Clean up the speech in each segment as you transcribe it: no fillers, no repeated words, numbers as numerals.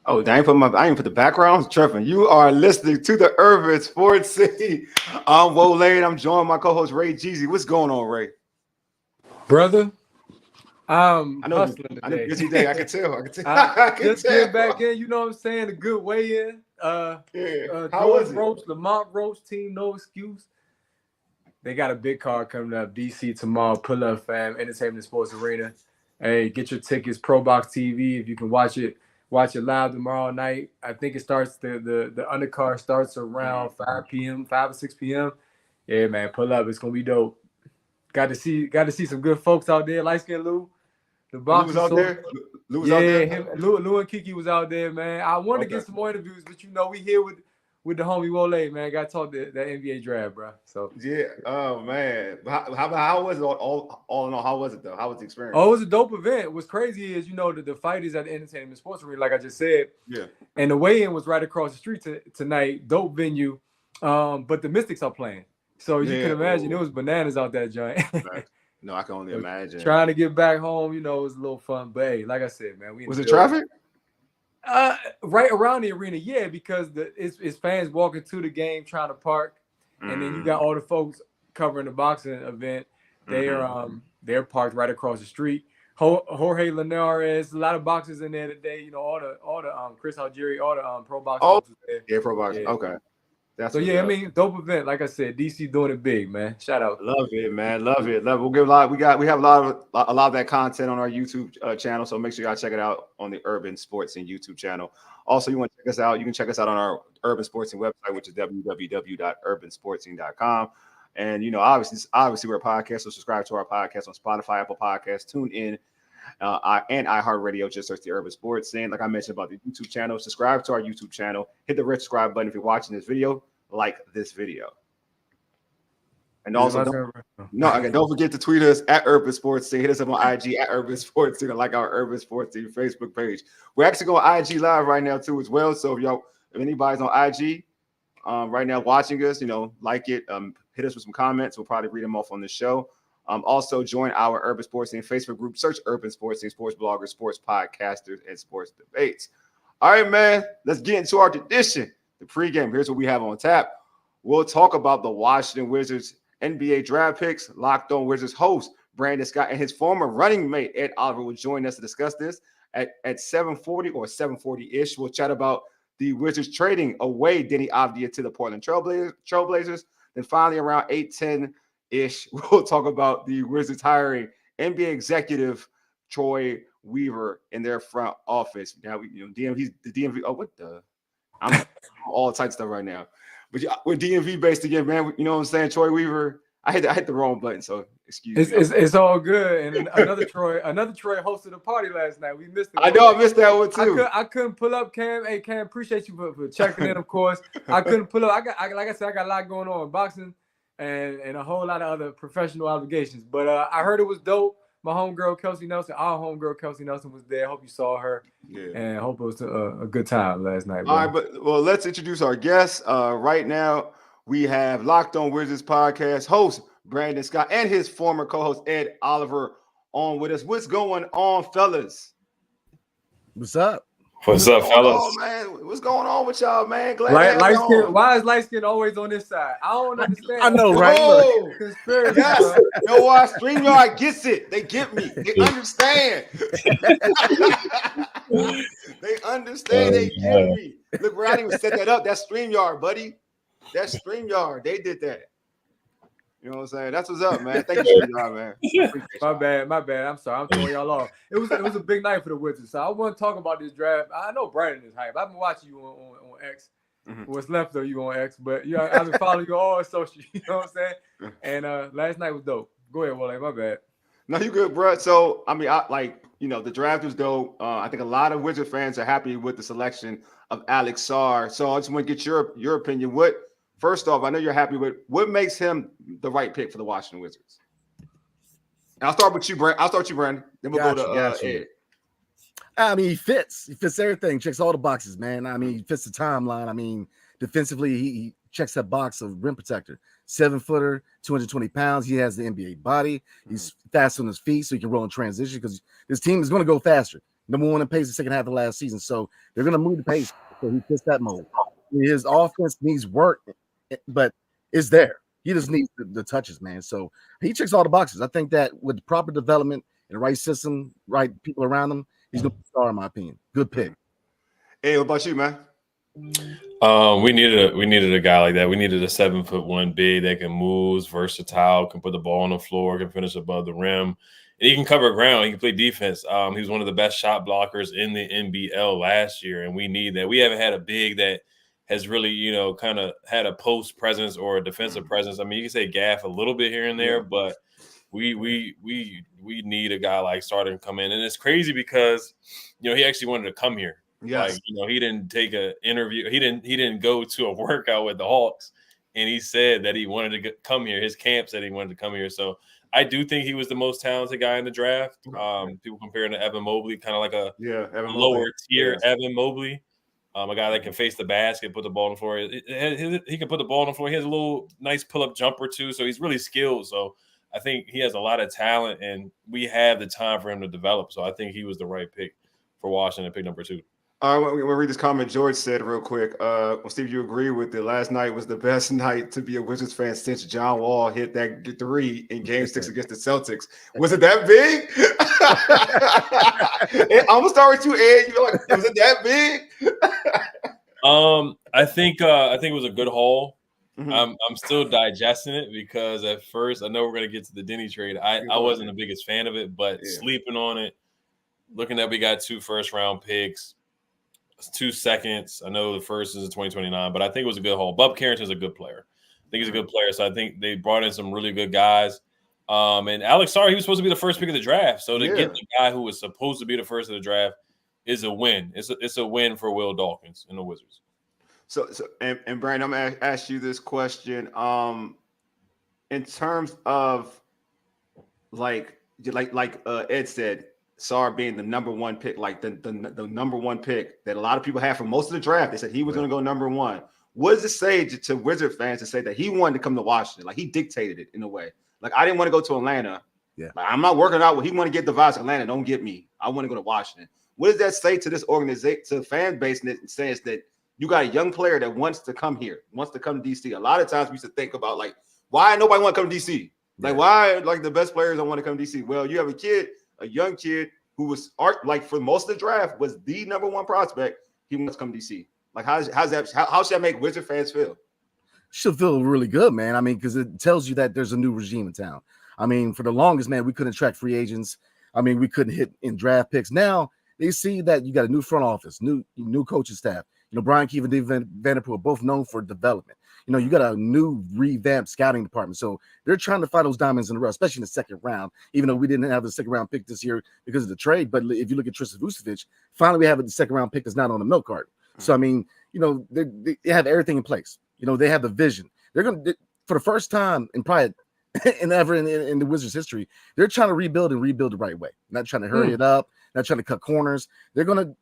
Oh, I ain't put the background. Tripping. You are listening to the Urban Sports City. I'm Wo Lane. I'm joined by my co-host Ray Jeezy. What's going on, Ray? Brother, I'm I know hustling I know today. busy day. I can tell. I can tell. I I can just get back tell. in, you know what I'm saying? A good way in. Yeah. How George was it? Roach, Lamont Roach team, no excuse. They got a big card coming up, DC tomorrow. Pull up, fam. Entertainment Sports Arena. Hey, get your tickets. Pro Box TV. If you can watch it live tomorrow night. I think it starts the undercard starts around 5 p.m., 5 or 6 p.m. Yeah, man, pull up. It's gonna be dope. Got to see some good folks out there. Light skin Lou. The Lou box was is out so there. Lou was out yeah, there. Lou and Kiki was out there, man. I wanted to Okay. get some more interviews, but you know we here with the homie Wole, man. Got to talk that NBA draft, bro. So Yeah. Oh man. How was it all in all? How was it though? How was the experience? it was a dope event. What's crazy is the fight is at the Entertainment Sports Arena, like I just said. Yeah. And the weigh-in was right across the street tonight. Dope venue. But the Mystics are playing. So you can imagine it was bananas out that joint. Right. No, I can only imagine. Trying to get back home, it was a little fun. But hey, like I said, man, Was it traffic? Right around the arena, yeah, because it's fans walking to the game trying to park, and then you got all the folks covering the boxing event. They're parked right across the street. Jorge Linares, a lot of boxers in there today. All the Chris Algieri, all the pro box folks was there. Yeah, pro box. Yeah. Okay. So yeah, I mean, dope event. Like I said, DC doing it big, man. Shout out. Love it, man. Love it. Love it. We'll give a lot. We have a lot of that content on our YouTube channel. So make sure y'all check it out on the Urban Sports and YouTube channel. Also, you want to check us out? You can check us out on our Urban Sportsing website, which is www.urbansportsing.com. And obviously we're a podcast, so subscribe to our podcast on Spotify, Apple Podcasts, TuneIn, and iHeartRadio. Just search the Urban Sports Scene. Like I mentioned about the YouTube channel, subscribe to our YouTube channel. Hit the red subscribe button if you're watching this video. Like this video. And also, don't forget to tweet us at Urban Sports Scene. Hit us up on IG at Urban Sports Scene, like our Urban Sports Scene Facebook page. We're actually going IG live right now too as well. So if anybody's on IG right now watching us, like it, hit us with some comments. We'll probably read them off on the show. Also join our Urban Sports Scene Facebook group. Search Urban Sports Scene, sports bloggers, sports podcasters, and sports debates. All right, man. Let's get into our tradition. The pregame. Here's what we have on tap. We'll talk about the Washington Wizards NBA draft picks. Locked On Wizards host Brandon Scott and his former running mate Ed Oliver will join us to discuss this at 7:40 or 7:40-ish. We'll chat about the Wizards trading away Deni Avdija to the Portland Trailblazers. Then finally around 8:10-ish, we'll talk about the Wizards hiring NBA executive Troy Weaver in their front office. Now, DMV's the DMV. Oh, what the? I'm all types of stuff right now. But we're DMV based again, man. You know what I'm saying? Troy Weaver. I hit the wrong button, so excuse me. It's all good. And another Troy hosted a party last night. We missed it. I know I missed that one too. I couldn't pull up, Cam. Hey, Cam, appreciate you for checking in, of course. I couldn't pull up. Like I said, I got a lot going on in boxing and a whole lot of other professional obligations. But I heard it was dope. My homegirl, Kelsey Nelson, our homegirl, Kelsey Nelson, was there. Hope you saw her. Yeah. And hope it was a good time last night. All right, well, let's introduce our guests. Right now, we have Locked On Wizards podcast host Brandon Scott and his former co-host Ed Oliver on with us. What's going on, fellas? What's up? What's up, fellas? Oh man, what's going on with y'all, man? Glad light skin. Why is light skin always on this side? I don't understand. I know, right? Oh, conspiracy. Yes. You know why? StreamYard gets it. They get me. They understand. They understand. They get me. Look, I didn't even set that up. That's StreamYard, buddy. That's StreamYard. They did that. You know what I'm saying? That's what's up, man. Thank you, man. My bad. I'm sorry. I'm throwing y'all off. It was a big night for the Wizards. So I want to talk about this draft. I know Brandon is hype. I've been watching you on X. What's left of you on X, but I've been following you all social. You know what I'm saying? And last night was dope. Go ahead, Wale. My bad. No, you good, bro. So I mean, the draft was dope. I think a lot of Wizard fans are happy with the selection of Alex Sarr. So I just want to get your opinion. First off, I know you're happy with what makes him the right pick for the Washington Wizards. And I'll start with you, Brandon. Then we'll go to Ed. I mean, he fits everything, checks all the boxes, man. I mean, he fits the timeline. I mean, defensively, he checks that box of rim protector. 7-footer, 220 pounds. He has the NBA body. He's fast on his feet, so he can roll in transition because this team is going to go faster. number one in pace the second half of last season. So they're gonna move the pace. So he fits that mold. His offense needs work, but it's there. He just needs the touches, man. So he checks all the boxes. I think that with proper development and the right system, right people around him, he's gonna be a star, in my opinion. Good pick. Hey, what about you, man? We needed a guy like that. We needed a 7'1" big that can move, versatile, can put the ball on the floor, can finish above the rim, and he can cover ground. He can play defense. He was one of the best shot blockers in the NBL last year, and we need that. We haven't had a big that has really, kind of had a post presence or a defensive presence. I mean, you can say gaff a little bit here and there, but we need a guy like Sarr to come in. And it's crazy because, he actually wanted to come here. Yes. Like, he didn't take an interview. He didn't go to a workout with the Hawks, and he said that he wanted to come here. His camp said he wanted to come here. So I do think he was the most talented guy in the draft. People comparing to Evan Mobley, kind of like a lower tier Evan Mobley. A guy that can face the basket, put the ball on the floor. He can put the ball on the floor. He has a little nice pull-up jumper too, so he's really skilled. So I think he has a lot of talent, and we have the time for him to develop. So I think he was the right pick for Washington, pick number 2. All right, we'll read this comment George said real quick. Well, Steve, you agree with it. Last night was the best night to be a Wizards fan since John Wall hit that 3 in Game 6 against the Celtics. Was it that big? I'm gonna start with you, Ed. You like, was it that big? I think it was a good haul. Mm-hmm. I'm still digesting it because at first I know we're gonna get to the Deni trade. I wasn't the biggest fan of it, but sleeping on it, looking at we got 2 first-round picks. 2 seconds. I know the first is in 2029, but I think it was a good haul. Bub Carrington's a good player. I think he's a good player. So I think they brought in some really good guys. And Alex Sarr, he was supposed to be the first pick of the draft. So to get the guy who was supposed to be the first of the draft is a win. It's a win for Will Dawkins and the Wizards. So and Brian, I'm gonna ask you this question. In terms of like Ed said, Sarr being the number 1 pick, like the number 1 pick that a lot of people have for most of the draft. They said he was going to go number 1. What does it say to Wizard fans to say that he wanted to come to Washington? Like he dictated it in a way. Like I didn't want to go to Atlanta. Yeah, like, I'm not working out. He want to get the vibes. Atlanta, don't get me. I want to go to Washington. What does that say to this organization, to the fan base, in the sense that you got a young player that wants to come here, wants to come to DC? A lot of times we used to think about like why nobody want to come to DC. Like why like the best players don't want to come to DC. Well, you have a young kid who was for most of the draft was the number 1 prospect. He wants to come to DC. Like how should that make Wizard fans feel? Should feel really good, man. I mean, because it tells you that there's a new regime in town. I mean, for the longest, man, we couldn't attract free agents. I mean, we couldn't hit in draft picks. Now they see that you got a new front office, new coaching staff. Brian Keefe and Dave Vanderpool are both known for development. You got a new revamped scouting department. So they're trying to find those diamonds in the rough, especially in the second round, even though we didn't have the second round pick this year because of the trade. But if you look at Tristan Vucevic, finally we have a second round pick that's not on the milk carton. So, I mean, they have everything in place. They have the vision. They're going to, for the first time in probably in the Wizards history, they're trying to rebuild the right way. Not trying to hurry it up, not trying to cut corners. They're gonna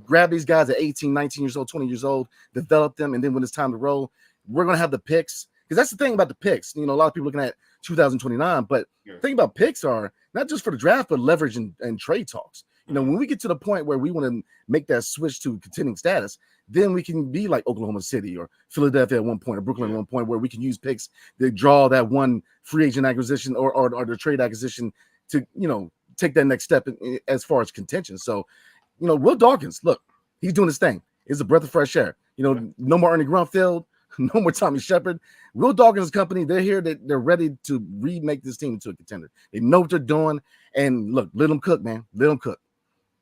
grab these guys at 18, 19 years old, 20 years old, develop them, and then when it's time to roll, we're gonna have the picks. Because that's the thing about the picks. A lot of people looking at 2029, but the thing about picks are not just for the draft, but leverage and trade talks. When we get to the point where we want to make that switch to contending status, then we can be like Oklahoma City or Philadelphia at one point or Brooklyn at one point, where we can use picks to draw that one free agent acquisition or the trade acquisition to, take that next step as far as contention. So, Will Dawkins, look, he's doing his thing. It's a breath of fresh air. No more Ernie Grunfeld, no more Tommy Shepard. Will Dawkins' company, they're here. They're ready to remake this team into a contender. They know what they're doing. And look, let them cook, man. Let them cook.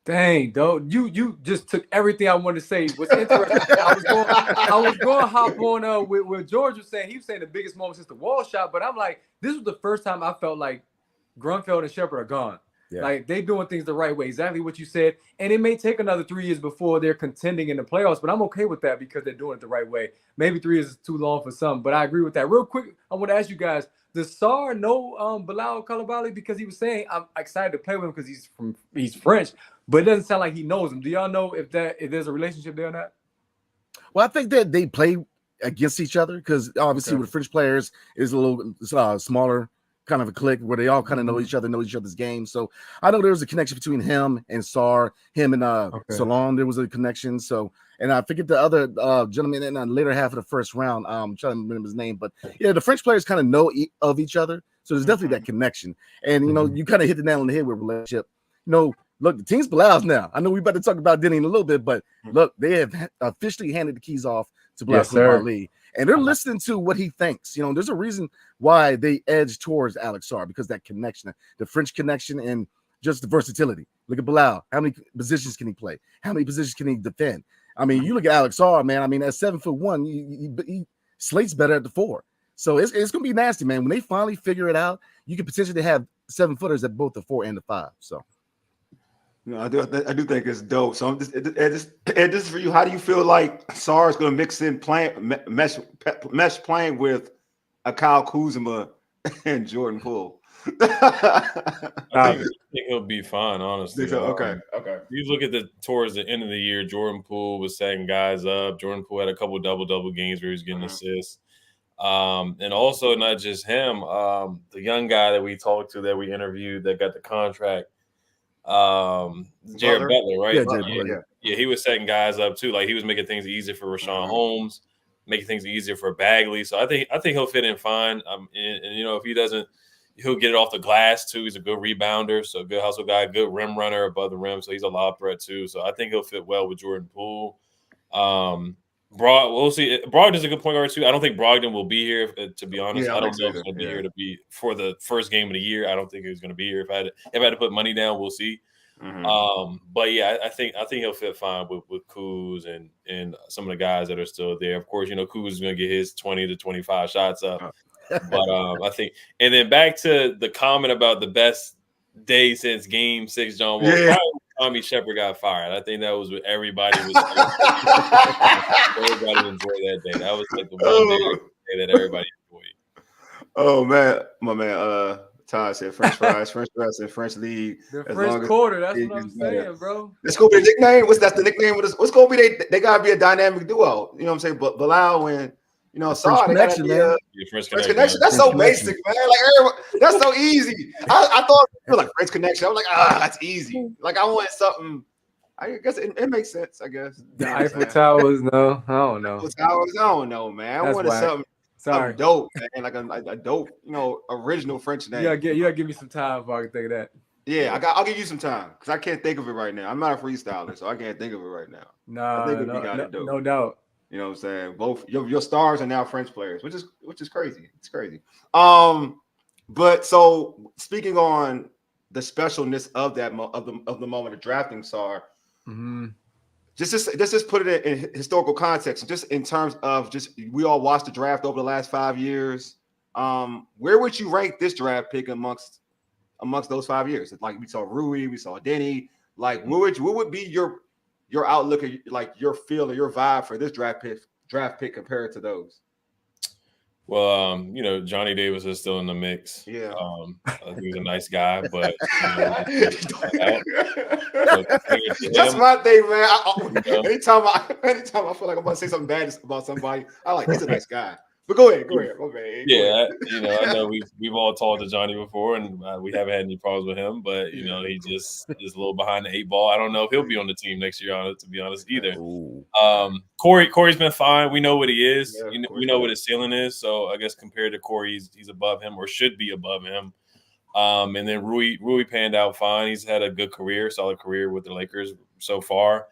Dang, dog, you just took everything I wanted to say. What's interesting, I was going to hop on with George was saying. He was saying the biggest moment since the Wall shot, but I'm like, this was the first time I felt like Grunfeld and Shepard are gone. Yeah. Like they doing things the right way, exactly what you said. And it may take another 3 years before they're contending in the playoffs, but I'm okay with that because they're doing it the right way. Maybe 3 years is too long for some, but I agree with that. Real quick, I want to ask you guys, does Sarr know Bilal Coulibaly? Because he was saying I'm excited to play with him because he's French, but it doesn't sound like he knows him. Do y'all know if there's a relationship there or not? Well, I think that they play against each other because obviously with French players is a little smaller kind of a clique where they all kind of know each other's games. So I know there was a connection between him and Sarr, him and Salon. There was a connection. So, and I forget the other gentleman in the later half of the first round. I'm trying to remember his name, but yeah, the French players kind of know of each other. So there's definitely that connection. And you know, you kind of hit the nail on the head with relationship. You know, look, the team's Bilal now. I know we about to talk about Deni in a little bit, but look, they have officially handed the keys off to Bilal Ali. And they're listening to what he thinks. You know, there's a reason why they edge towards Alex Sarr, because that connection, the French connection, and just the versatility. Look at Bilal. How many positions can he play? How many positions can he defend? I mean, you look at Alex Sarr, man. I mean, at 7'1", he slates better at the 4. So it's going to be nasty, man. When they finally figure it out, you could potentially have 7-footers at both the 4 and the 5. So. No, I do think it's dope. So this for you. How do you feel like Sarr is going to mix in mesh playing with a Kyle Kuzma and Jordan Poole? I think he'll be fine, honestly. So? Okay. You look at towards the end of the year, Jordan Poole was setting guys up. Jordan Poole had a couple double games where he was getting assists. And also not just him, the young guy that we talked to, that we interviewed, that got the contract. Jared Butler, right? Yeah, he was setting guys up too. Like, he was making things easier for Rashawn Holmes, making things easier for Bagley. So I think he'll fit in fine. And you know, if he doesn't, he'll get it off the glass too. He's a good rebounder, so good hustle guy, good rim runner above the rim. So he's a lob threat too. So I think he'll fit well with Jordan Poole. We'll see. Brogdon's a good point guard too. I don't think Brogdon will be here, to be honest. I don't know if he's going to be here to be for the first game of the year. I don't think he's going to be here. If I had to put money down, we'll see. But yeah, I think he'll fit fine with Kuz and some of the guys that are still there. Of course, you know, Kuz is going to get his 20 to 25 shots up. But I think, and then back to the comment about the best day since Game 6, John Wall. Yeah. Tommy Shepard got fired. I think that was what everybody was. Everybody enjoyed that day. That was like the one day that everybody enjoyed. Oh man, my man, Todd said French fries and French league. The French Quarter. That's what I'm saying, bro. It's gonna be a nickname. That's the nickname? What's gonna be? They gotta be a dynamic duo. You know what I'm saying? But Bilal and Sarr, they gotta be a French connection. That's so basic, man. Like, that's so easy. I thought it was like French connection. I was like, that's easy. Like, I want something. I guess it makes sense. I guess the Eiffel Towers. No, I don't know. Eiffel Towers. I don't know, man. I wanted something dope, man. Like a dope, original French name. You gotta give me some time before I can think of that. Yeah, I'll give you some time because I can't think of it right now. I'm not a freestyler, so I can't think of it right now. No doubt. You know what I'm saying? Both your stars are now French players, which is crazy. It's crazy. But so speaking on the specialness of that of the moment of drafting Sarr, just put it in historical context, just in terms of we all watched the draft over the last 5 years. Where would you rank this draft pick amongst those 5 years? Like, we saw Rui, we saw Deni. Like, what would be your outlook, like your feel or your vibe for this draft pick compared to those? Well, Johnny Davis is still in the mix. Yeah. I think he's a nice guy, but that's my thing, man. Anytime I feel like I'm about to say something bad about somebody, I like, he's a nice guy. But go ahead. Okay, yeah, I know we've all talked to Johnny before, and we haven't had any problems with him. But he just is a little behind the 8 ball. I don't know if he'll be on the team next year, to be honest, either. Corey's been fine. We know what he is. Yeah, we know what his ceiling is. So I guess compared to Corey, he's above him, or should be above him. And then Rui panned out fine. He's had a good career, solid career with the Lakers so far.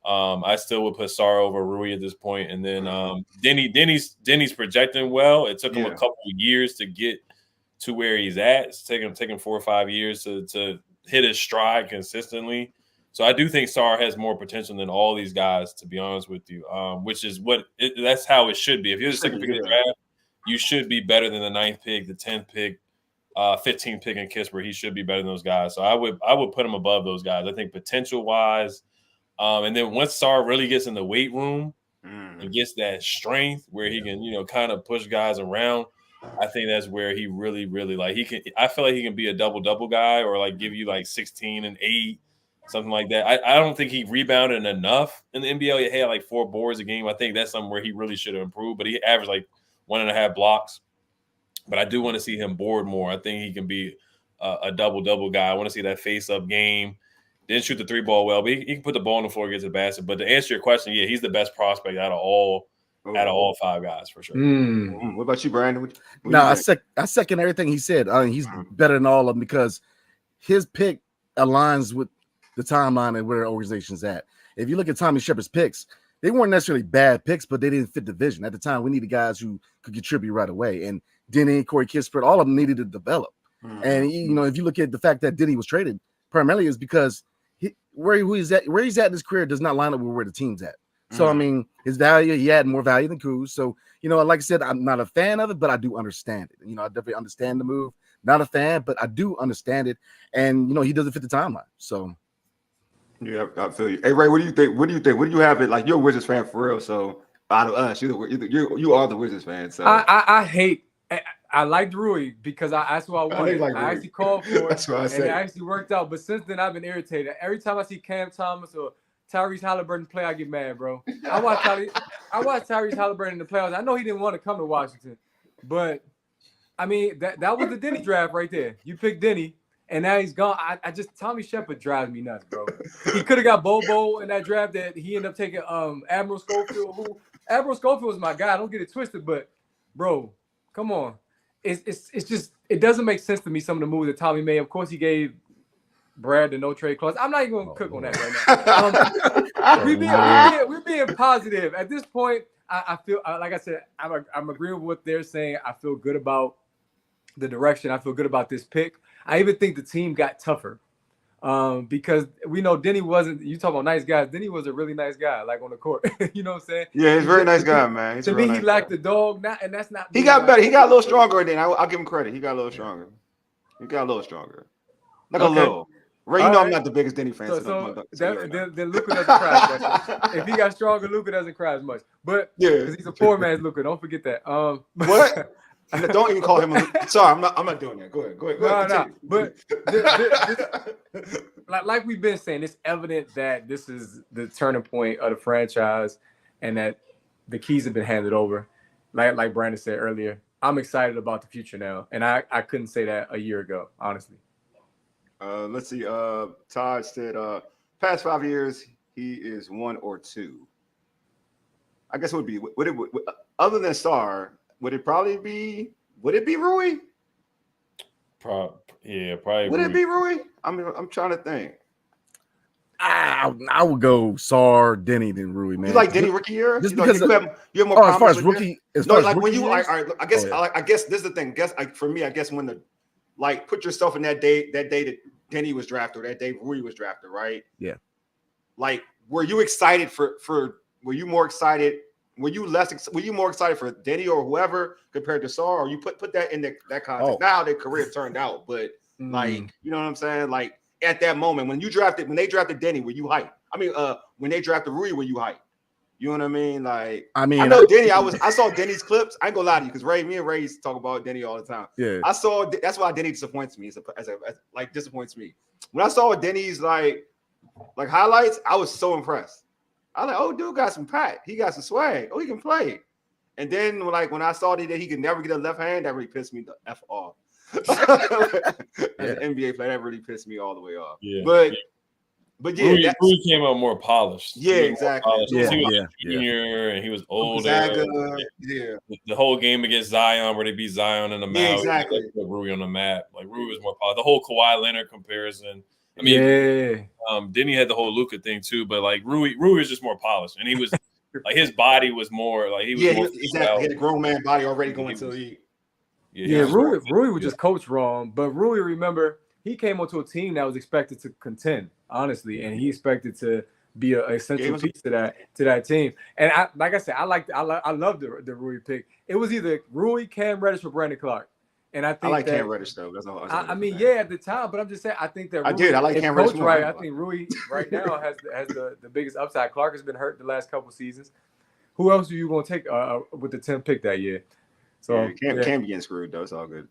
I still would put Sarr over Rui at this point, and then Deni's projecting well. It took him a couple of years to get to where he's at. It's taking 4 or 5 years to hit his stride consistently. So I do think Sarr has more potential than all these guys, to be honest with you. Which is that's how it should be. If you're the second pick of the draft, you should be better than the 9th pick, the 10th pick, 15th pick in Kispert. He should be better than those guys. So I would put him above those guys. I think potential wise. And then once Sarr really gets in the weight room and gets that strength where he can, kind of push guys around, I think that's where he really, really I feel like he can be a double-double guy, or like give you like 16 and 8, something like that. I don't think he rebounded enough in the NBA. He had like 4 boards a game. I think that's something where he really should have improved, but he averaged like 1.5 blocks but I do want to see him board more. I think he can be a double guy. I want to see that face-up game. Didn't shoot the 3-ball well, but he can put the ball on the floor against the basket. But to answer your question, yeah, he's the best prospect out of all 5 guys for sure. What about you, Brandon? I second everything he said. He's better than all of them because his pick aligns with the timeline and where the organization's at. If you look at Tommy Shepard's picks, they weren't necessarily bad picks, but they didn't fit the vision. At the time, we needed guys who could contribute right away. And Deni, Corey Kispert, all of them needed to develop. And if you look at the fact that Deni was traded, primarily is because where he's at in his career does not line up with where the team's at. So I mean, his value, he had more value than Kuz. So like I said, I'm not a fan of it, but I do understand it. I definitely understand the move. Not a fan, but I do understand it. And he doesn't fit the timeline. So yeah, I feel you. Hey Ray, what do you think? What do you have it like? You're a Wizards fan for real. So out of us, you are the Wizards fan. So I liked Rui because that's what I wanted. I actually called for it. That's what I said. And it actually worked out. But since then, I've been irritated. Every time I see Cam Thomas or Tyrese Halliburton play, I get mad, bro. I watched Tyrese Halliburton in the playoffs. I know he didn't want to come to Washington, but I mean that was the Deni draft right there. You picked Deni, and now he's gone. Tommy Shepard drives me nuts, bro. He could have got Bobo in that draft that he ended up taking Admiral Schofield. Admiral Schofield was my guy. Don't get it twisted, but bro, come on. It's just it doesn't make sense to me some of the moves that Tommy made. Of course, he gave Brad the no trade clause. I'm not even gonna cook on that right now. We're being positive at this point. I feel like I said, I'm agreeing with what they're saying. I feel good about the direction. I feel good about this pick. I even think the team got tougher because we know Deni wasn't. You talk about nice guys. Deni was a really nice guy, like on the court. You know what I'm saying? Yeah, he's a very nice guy, man. To me, he lacked the dog, and that's not. He got better. He got a little stronger. Then I'll give him credit. He got a little stronger. Like a little. Ray, I'm not the biggest Deni fan. Then Luka doesn't cry as much. If he got stronger, Luka doesn't cry as much. But because he's a poor man's Luka, don't forget that. What? Don't even call him. Sorry, I'm not doing that. Go ahead. No. But like we've been saying, it's evident that this is the turning point of the franchise, and that the keys have been handed over. Like Brandon said earlier, I'm excited about the future now, and I couldn't say that a year ago, honestly. Let's see. Todd said, past 5 years, he is 1 or 2. I guess it would be. Other than Sarr, would it be Rui? Probably. Would it be Rui? I'm trying to think. I would go Sarr, Deni, then Rui, man. You like Deni rookie year? Just because you have more. As far as rookie, when you like, I guess this is the thing. For me, I guess when put yourself in that day that Deni was drafted, or that day Rui was drafted, right? Yeah. Like, were you excited were you more excited? Were you more excited for Deni or whoever compared to Sarr? Or you put that in that context? Now their career turned out, but like, you know what I'm saying? Like at that moment when they drafted Deni, were you hyped? I mean, when they drafted Rui, were you hyped? You know what I mean? Like, I know Deni. I saw Deni's clips. I ain't gonna lie to you because me and Ray talk about Deni all the time. Yeah. That's why Deni disappoints me. Disappoints me. When I saw Deni's like highlights, I was so impressed. I was like, oh, dude got some pat. He got some swag. Oh, he can play. And then when I saw that he could never get a left hand, that really pissed me the F off. As an NBA player, that really pissed me all the way off. Yeah. But yeah, Rui came out more polished. Yeah, exactly. He was a junior and he was older. Yeah. The whole game against Zion, where they beat Zion in the map. Yeah, exactly. Put Rui on the map. Like Rui was more polished. The whole Kawhi Leonard comparison. I mean, Deni had the whole Luka thing too, but like Rui was just more polished, and he was like his body was more like he was. Yeah, exactly. He had a grown man body already going to the league. Rui was just coached wrong, but Rui, remember, he came onto a team that was expected to contend, honestly, and he expected to be an essential piece to that team. And I love the Rui pick. It was either Rui, Cam Reddish, or Brandon Clark. And I think Cam Reddish though. That's all. I mean, at the time, but I'm just saying, I think that Rui, I like Cam Reddish more. Right, I think Rui right now has the biggest upside. Clark has been hurt the last couple seasons. Who else are you going to take with the 10th pick that year? So Cam be getting screwed though. It's all good.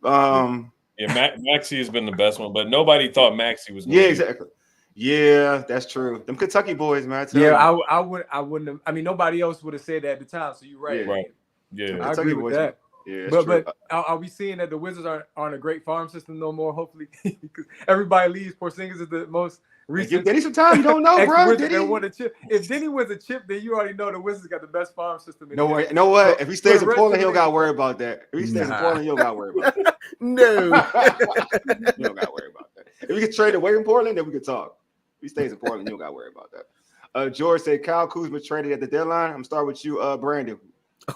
Maxey has been the best one, but nobody thought Maxey was. Exactly. Yeah, that's true. Them Kentucky boys, man. I wouldn't have. I mean, nobody else would have said that at the time. So you're right. Yeah, right. Yeah, I agree with that. Yeah, but are we seeing that the Wizards aren't a great farm system no more? Hopefully, because everybody leaves. Porzingis is the most recent. Give Deni some time. You don't know, bro. Deni won a chip. If Deni wins a chip, then you already know the Wizards got the best farm system. You know what? If he stays in Portland, he don't got to worry about that. If he stays in Portland, he don't got to worry about that. No, you don't got to worry about that. If we get traded away from Portland, then we can talk. If he stays in Portland, you don't got to worry about that. George said Kyle Kuzma traded at the deadline. I'm gonna start with you, Brandon.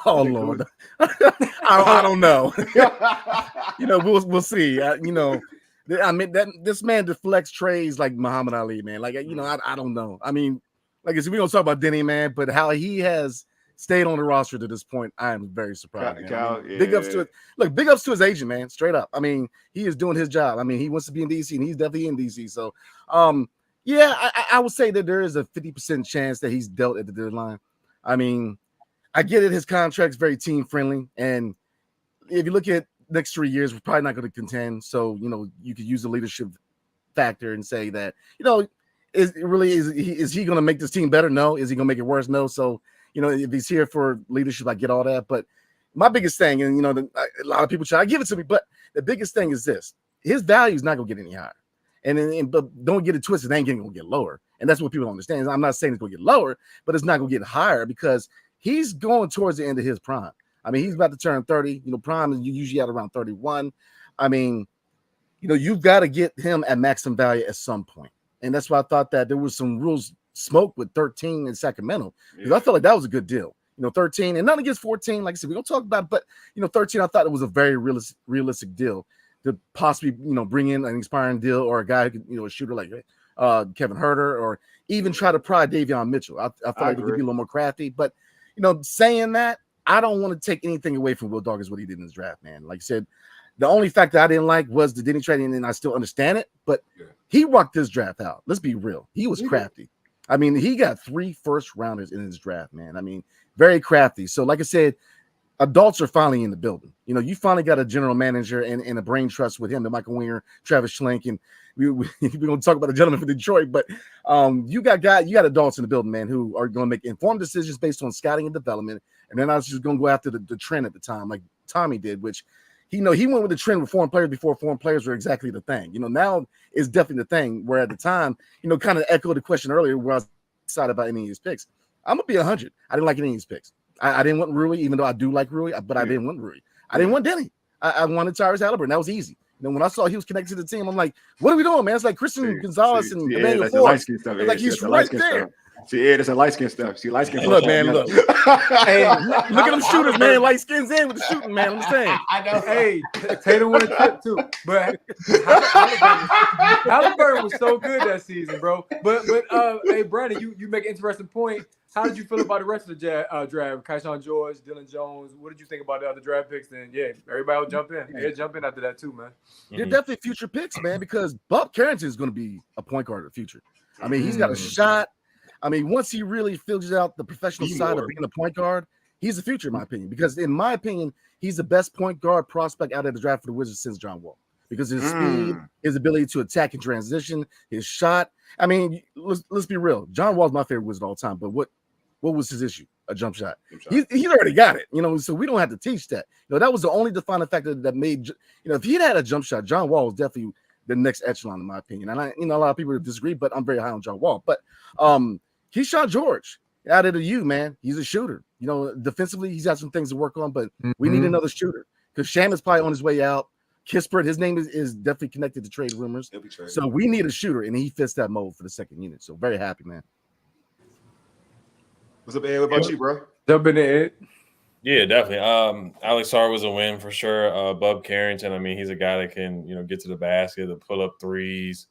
Oh Lord, I don't know. We'll see. I mean this man deflects trades like Muhammad Ali, man. Like I don't know. I mean, like I said, we don't talk about Deni, man, but how he has stayed on the roster to this point, I am very surprised. Big ups to it. Look, big ups to his agent, man. Straight up. I mean, he is doing his job. I mean, he wants to be in DC, and he's definitely in DC. So, yeah, I would say that there is a 50% chance that he's dealt at the deadline. I mean, I get it. His contract's very team friendly, and if you look at next 3 years, we're probably not going to contend. So you could use the leadership factor and say that is he going to make this team better? No. Is he going to make it worse? No. So if he's here for leadership, I get all that. But my biggest thing, and a lot of people try to give it to me, but the biggest thing is this: his value is not going to get any higher. But don't get it twisted; it ain't going to get lower. And that's what people don't understand. I'm not saying it's going to get lower, but it's not going to get higher because he's going towards the end of his prime. I mean, he's about to turn 30. Prime is usually at around 31. I mean, you've got to get him at maximum value at some point. And that's why I thought that there was some rules smoke with 13 in Sacramento. Because I felt like that was a good deal. 13 and nothing against 14. Like I said, we don't talk about it, but 13, I thought it was a very realistic deal to possibly, bring in an expiring deal or a guy who could, a shooter like Kevin Huerter, or even try to pry Davion Mitchell. I felt like they could be a little more crafty. But, saying that, I don't want to take anything away from Will Dawkins, what he did in his draft, man. Like I said, the only fact that I didn't like was the Deni trading, and I still understand it, but he rocked this draft out. Let's be real. He was crafty. I mean, he got 3 first-rounders in his draft, man. I mean, very crafty. So, like I said, adults are finally in the building. You finally got a general manager and a brain trust with him, and Michael Winger, Travis Schlenk, and we're going to talk about a gentleman from Detroit, but you got adults in the building, man, who are going to make informed decisions based on scouting and development, and they're not just going to go after the trend at the time like Tommy did, which he went with the trend with foreign players before foreign players were exactly the thing. Now it's definitely the thing, where at the time, kind of echoed the question earlier where I was excited about any of his picks. I'm going to be 100. I didn't like any of his picks. I didn't want Rui, even though I do like Rui, but I didn't want Rui. I didn't want Deni. I wanted Tyrese Halliburton. That was easy. When I saw he was connected to the team, I'm like, what are we doing, man? It's like Christian Gonzalez and Emmanuel Forbes. It's like he's right there. That's a light skin stuff. See, light skin. Look, man, look. Hey, look at them shooters, man. Light skins in with the shooting, man. I'm saying. I know. Hey, Tatum won a chip too, but Halliburton was so good that season, bro. But hey, Brandon, you make an interesting point. How did you feel about the rest of the draft? Keyshawn George, Dylan Jones. What did you think about the other draft picks? Then everybody will jump in. Yeah, jump in after that too, man. They're definitely future picks, man, because Bob Carrington is going to be a point guard of the future. I mean, he's got a shot. I mean, once he really figures out the professional side of being a point guard, he's the future, in my opinion. Because in my opinion, he's the best point guard prospect out of the draft for the Wizards since John Wall. Because his speed, his ability to attack and transition, his shot. I mean, let's be real. John Wall's my favorite Wizard of all time. But what was his issue? A jump shot. He's already got it, so we don't have to teach that. That was the only defining factor that made, if he'd had a jump shot, John Wall was definitely the next echelon, in my opinion. And a lot of people disagree, but I'm very high on John Wall. But Keyshawn George, out of the U, man, he's a shooter. Defensively, he's got some things to work on, but we need another shooter because Sham is probably on his way out. Kispert, his name is definitely connected to trade rumors. So we need a shooter, and he fits that mold for the second unit. So very happy, man. What's up, Ed? What about you, bro? Jump in there, Ed. Yeah, definitely. Alex Sarr was a win for sure. Bob Carrington, I mean, he's a guy that can, get to the basket, to pull up threes,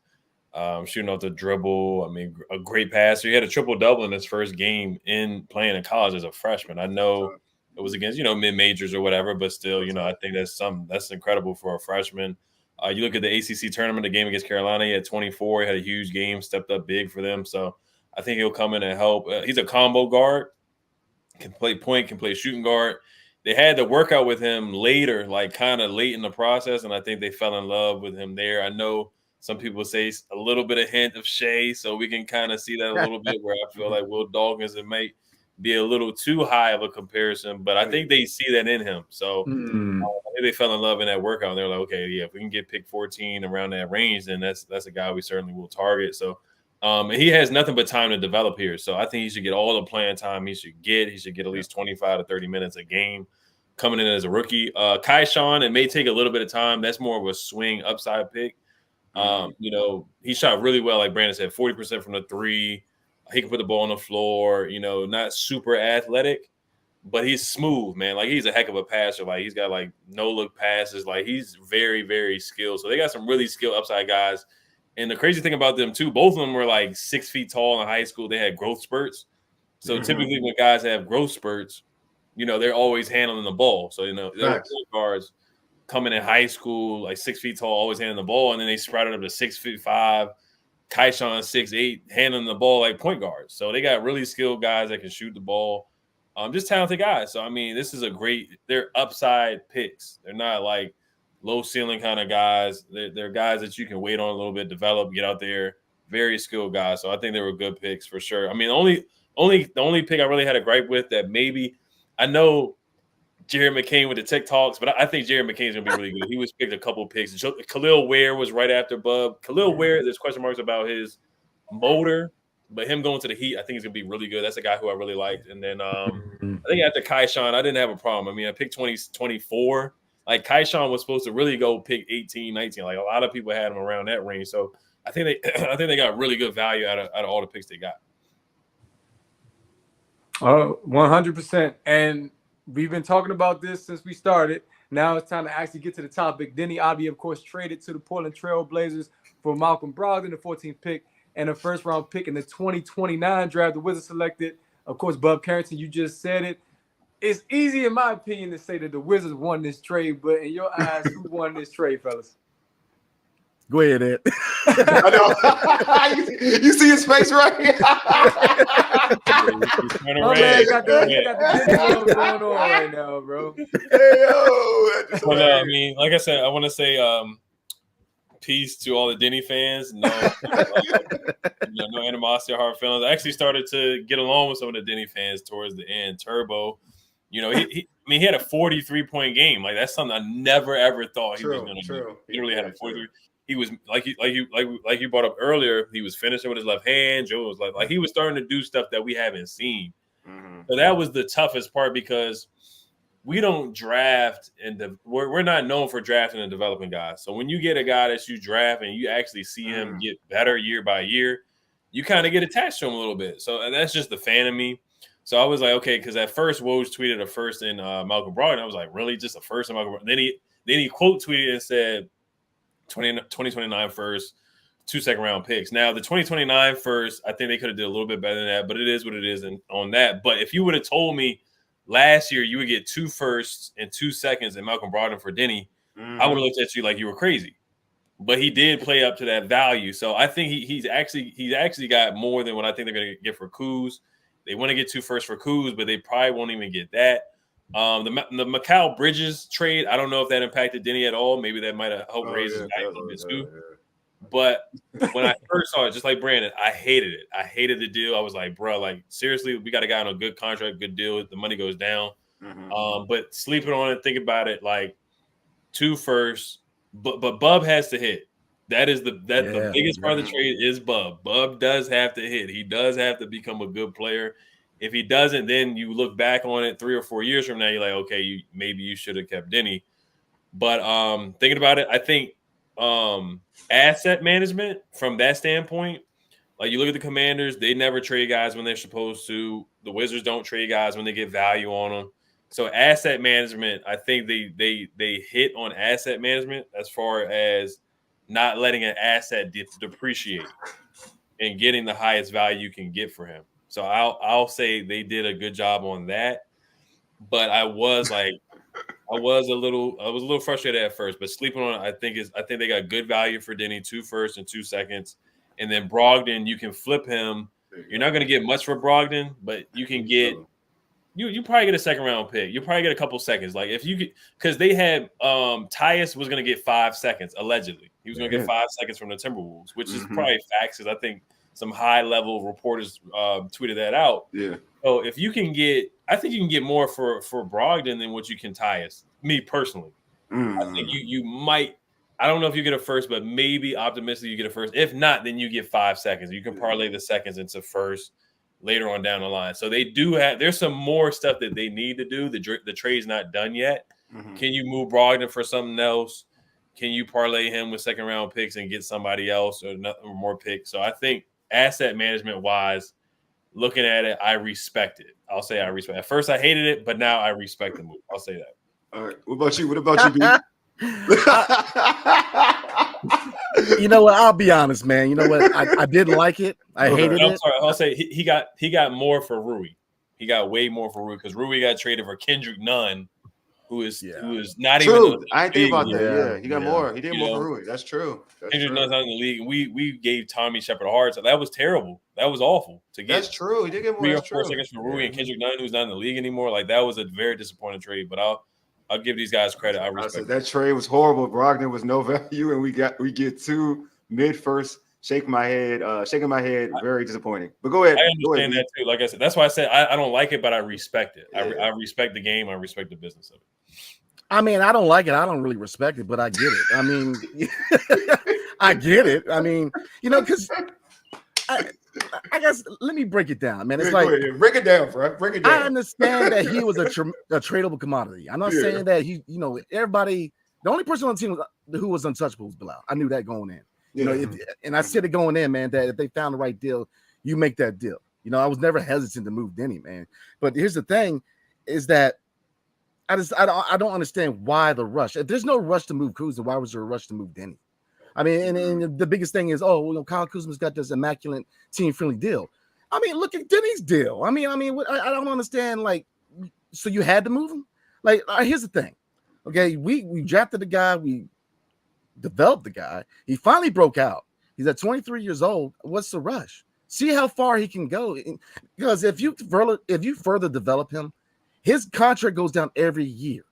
shooting off the dribble. I mean, a great passer. He had a triple-double in his first game in playing in college as a freshman. I know it was against, mid-majors or whatever, but still, I think that's incredible for a freshman. You look at the ACC tournament, the game against Carolina, he had 24. He had a huge game, stepped up big for them. So I think he'll come in and help. He's a combo guard, can play point, can play shooting guard. They had to work out with him later, like kind of late in the process, and I think they fell in love with him there. I know some people say a little bit of hint of Shea, so we can kind of see that a little bit where I feel like Will Dawkins, it might be a little too high of a comparison, but I think they see that in him. So I think they fell in love in that workout. They're like, okay, yeah, if we can get pick 14 around that range, then that's a guy we certainly will target. So and he has nothing but time to develop here. So I think he should get all the playing time he should get. He should get at least 25 to 30 minutes a game coming in as a rookie. Kai-Sean, it may take a little bit of time. That's more of a swing upside pick. You know, he shot really well, like Brandon said, 40% from the three. He can put the ball on the floor, you know, not super athletic, but he's smooth, man. Like, he's a heck of a passer. Like, he's got, like, no-look passes. Like, he's very, very skilled. So they got some really skilled upside guys. And the crazy thing about them, too, both of them were, like, 6 feet tall in high school. They had growth spurts. So typically when guys have growth spurts, you know, they're always handling the ball. So, you know, there were point guards coming in high school, like 6 feet tall, always handling the ball, and then they sprouted up to 6'5". Kai-Sean 6'8", handling the ball like point guards. So they got really skilled guys that can shoot the ball. Just talented guys. So I mean, this is a great. They're upside picks. They're not like low ceiling kind of guys. They're guys that you can wait on a little bit, develop, get out there. Very skilled guys. So I think they were good picks for sure. I mean, the only pick I really had a gripe with that maybe I know Jared McCain with the TikToks, but I think Jared McCain's gonna be really good. He was picked a couple picks. Khalil Ware was right after Bub. Khalil Ware, there's question marks about his motor, but him going to the Heat, I think he's gonna be really good. That's a guy who I really liked. And then I think after Kai-Sean, I didn't have a problem. I mean, I picked 24. Like, Kai-Sean was supposed to really go pick 18, 19. Like, a lot of people had him around that range. So I think they got really good value out of all the picks they got. 100%. And we've been talking about this since we started. Now it's time to actually get to the topic. Deni Avdija, of course, traded to the Portland Trail Blazers for Malcolm Brogdon, the 14th pick, and a first-round pick in the 2029 draft. The Wizards selected, of course, Bub Carrington. You just said it. It's easy, in my opinion, to say that the Wizards won this trade, but in your eyes, who won this trade, fellas? Go ahead, Ed. I know. you see his face right here. My man got the going on right now, bro. Well, I mean, like I said, I want to say peace to all the Deni fans. No animosity or hard feelings. I actually started to get along with some of the Deni fans towards the end. Turbo, you know, he had a 43-point game. Like, that's something I never ever thought he was going to do. He literally had a 43. He was like you brought up earlier. He was finishing with his left hand. Joe was like he was starting to do stuff that we haven't seen. So that was the toughest part, because we don't draft and we're not known for drafting and developing guys. So when you get a guy that you draft and you actually see him get better year by year, you kind of get attached to him a little bit. So that's just the fan of me. So I was like, okay, because at first Woj tweeted a first in Malcolm Brogdon. I was like, really, just a first in Malcolm Brogdon? Then he quote tweeted and said 2029 first, 2 second-round picks. Now, the 2029 first, I think they could have did a little bit better than that, but it is what it is on that. But if you would have told me last year you would get 2 firsts and 2 seconds in Malcolm Brogdon for Deni, I would have looked at you like you were crazy. But he did play up to that value. So I think he's actually got more than what I think they're going to get for Kuz. They want to get 2 firsts for Kuz, but they probably won't even get that. The Mikal Bridges trade, I don't know if that impacted Deni at all. Maybe that might have helped raise his value a little bit too. But when I first saw it, just like Brandon, I hated it. I hated the deal. I was like, bro, like, seriously, we got a guy on a good contract, good deal. The money goes down. But sleeping on it, think about it, like 2 firsts. But Bub has to hit. That is the biggest part of the trade is Bub. Bub does have to hit. He does have to become a good player. If he doesn't, then you look back on it 3 or 4 years from now, you're like, okay, maybe you should have kept Deni. But thinking about it, I think asset management from that standpoint, like, you look at the Commanders, they never trade guys when they're supposed to. The Wizards don't trade guys when they get value on them. So asset management, I think they hit on asset management as far as not letting an asset depreciate and getting the highest value you can get for him. So I'll say they did a good job on that. But I was a little frustrated at first, but sleeping on it, I think they got good value for Deni, 2 firsts and 2 seconds. And then Brogdon, you can flip him. You're not going to get much for Brogdon, but you can get you probably get a second-round pick. You probably get a couple seconds. Like, if you get, because they had Tyus was going to get 5 seconds, allegedly. He was going to get 5 seconds from the Timberwolves, which is probably facts, because I think some high level reporters tweeted that out. Yeah. So if you can get, I think you can get more for Brogdon than what you can Tyus. Me personally, I think you might. I don't know if you get a first, but maybe optimistically you get a first. If not, then you get 5 seconds. You can parlay the seconds into first later on down the line. So they do have. There's some more stuff that they need to do. The trade's not done yet. Can you move Brogdon for something else? Can you parlay him with second round picks and get somebody else or more picks? So I think asset management wise, looking at it, I respect it. I'll say I respect it. At first I hated it, but now I respect the move. I'll say that. All right. What about you? What about you, B? You know what? I'll be honest, man. You know what? I didn't like it. I hated it. I'm sorry. I'll say he got more for Rui. He got way more for Rui because Rui got traded for Kendrick Nunn, who is not true. even. I didn't think about that. Yeah. He got more. He did more for Rui. That's true. Kendrick Nunn's not in the league. We gave Tommy Shepard a hard time. That was terrible. That was awful to get. That's true. He did get more. 3 or 4 seconds for Rui and Kendrick Nunn, who's not in the league anymore. Like that was a very disappointing trade. But I'll give these guys credit. I respect that trade was horrible. Brogdon was no value, and we get 2 mid-first. Shaking my head. Very disappointing. But go ahead. I understand that too. Like I said, that's why I said I don't like it, but I respect it. Yeah. I respect the game. I respect the business of it. I mean, I don't like it. I don't really respect it, but I get it. I mean, I get it. I mean, because I guess let me break it down, man. It's like break it down, bro. Break it down. I understand that he was a tradable commodity. I'm not saying that everybody. The only person on the team who was untouchable was Bilal. I knew that going in. And I said it going in, man, that if they found the right deal, you make that deal. I was never hesitant to move Deni, man. But here's the thing, is that I don't understand why the rush. If there's no rush to move Kuzma, why was there a rush to move Deni? I mean, and the biggest thing is, Kyle Kuzma's got this immaculate team-friendly deal. I mean, look at Denny's deal. I don't understand. Like, so you had to move him? Like, here's the thing. Okay, we drafted the guy, we developed the guy. He finally broke out. He's at 23 years old. What's the rush? See how far he can go. Because if you further develop him, his contract goes down every year.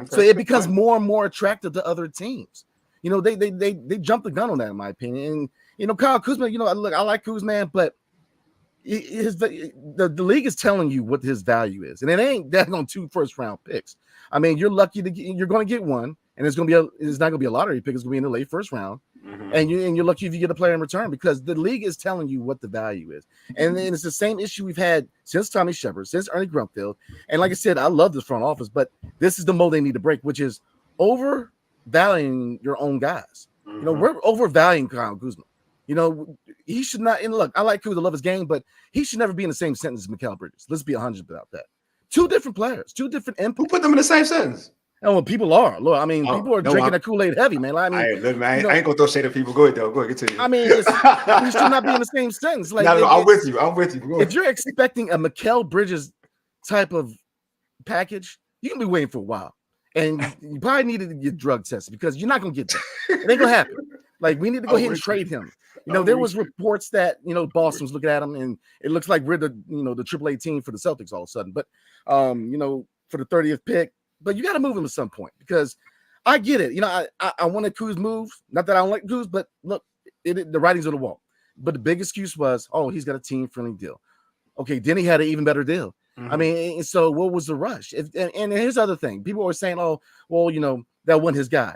So it becomes more and more attractive to other teams. They jumped the gun on that, in my opinion. And Kyle Kuzma, look, I like Kuzma, but the league is telling you what his value is, and it ain't that on 2 first-round picks. I mean, you're lucky you're going to get one, and it's not going to be a lottery pick. It's going to be in the late first round, and you're lucky if you get a player in return because the league is telling you what the value is. And then it's the same issue we've had since Tommy Shepard, since Ernie Grunfeld, and like I said, I love this front office, but this is the mold they need to break, which is overvaluing your own guys. We're overvaluing Kyle Kuzma. He should not. And look, I like Kuzma, love his game, but he should never be in the same sentence as Mikal Bridges. Let's be 100 about that. 2 different players, 2 different inputs. Who put them in the same sentence? And when people are, look, I mean, people are drinking the Kool-Aid heavy, man. I ain't gonna throw shade at people. Go ahead, though. Go ahead, continue. I mean, we should not be in the same sentence. Like, I'm with you. If you're expecting a Mikal Bridges type of package, you can be waiting for a while, and you probably needed to get drug tested because you're not gonna get that. It ain't gonna happen. Like, we need to go ahead and trade him. There was reports that Boston was looking at him, and it looks like we're the AAA team for the Celtics all of a sudden. But for the 30th pick, but you got to move him at some point because I get it. I wanted Kuz move. Not that I don't like Kuz, but look, the writing's on the wall. But the big excuse was, he's got a team-friendly deal. Okay, Deni had an even better deal. I mean, so what was the rush? And here's the other thing: people are saying, that wasn't his guy.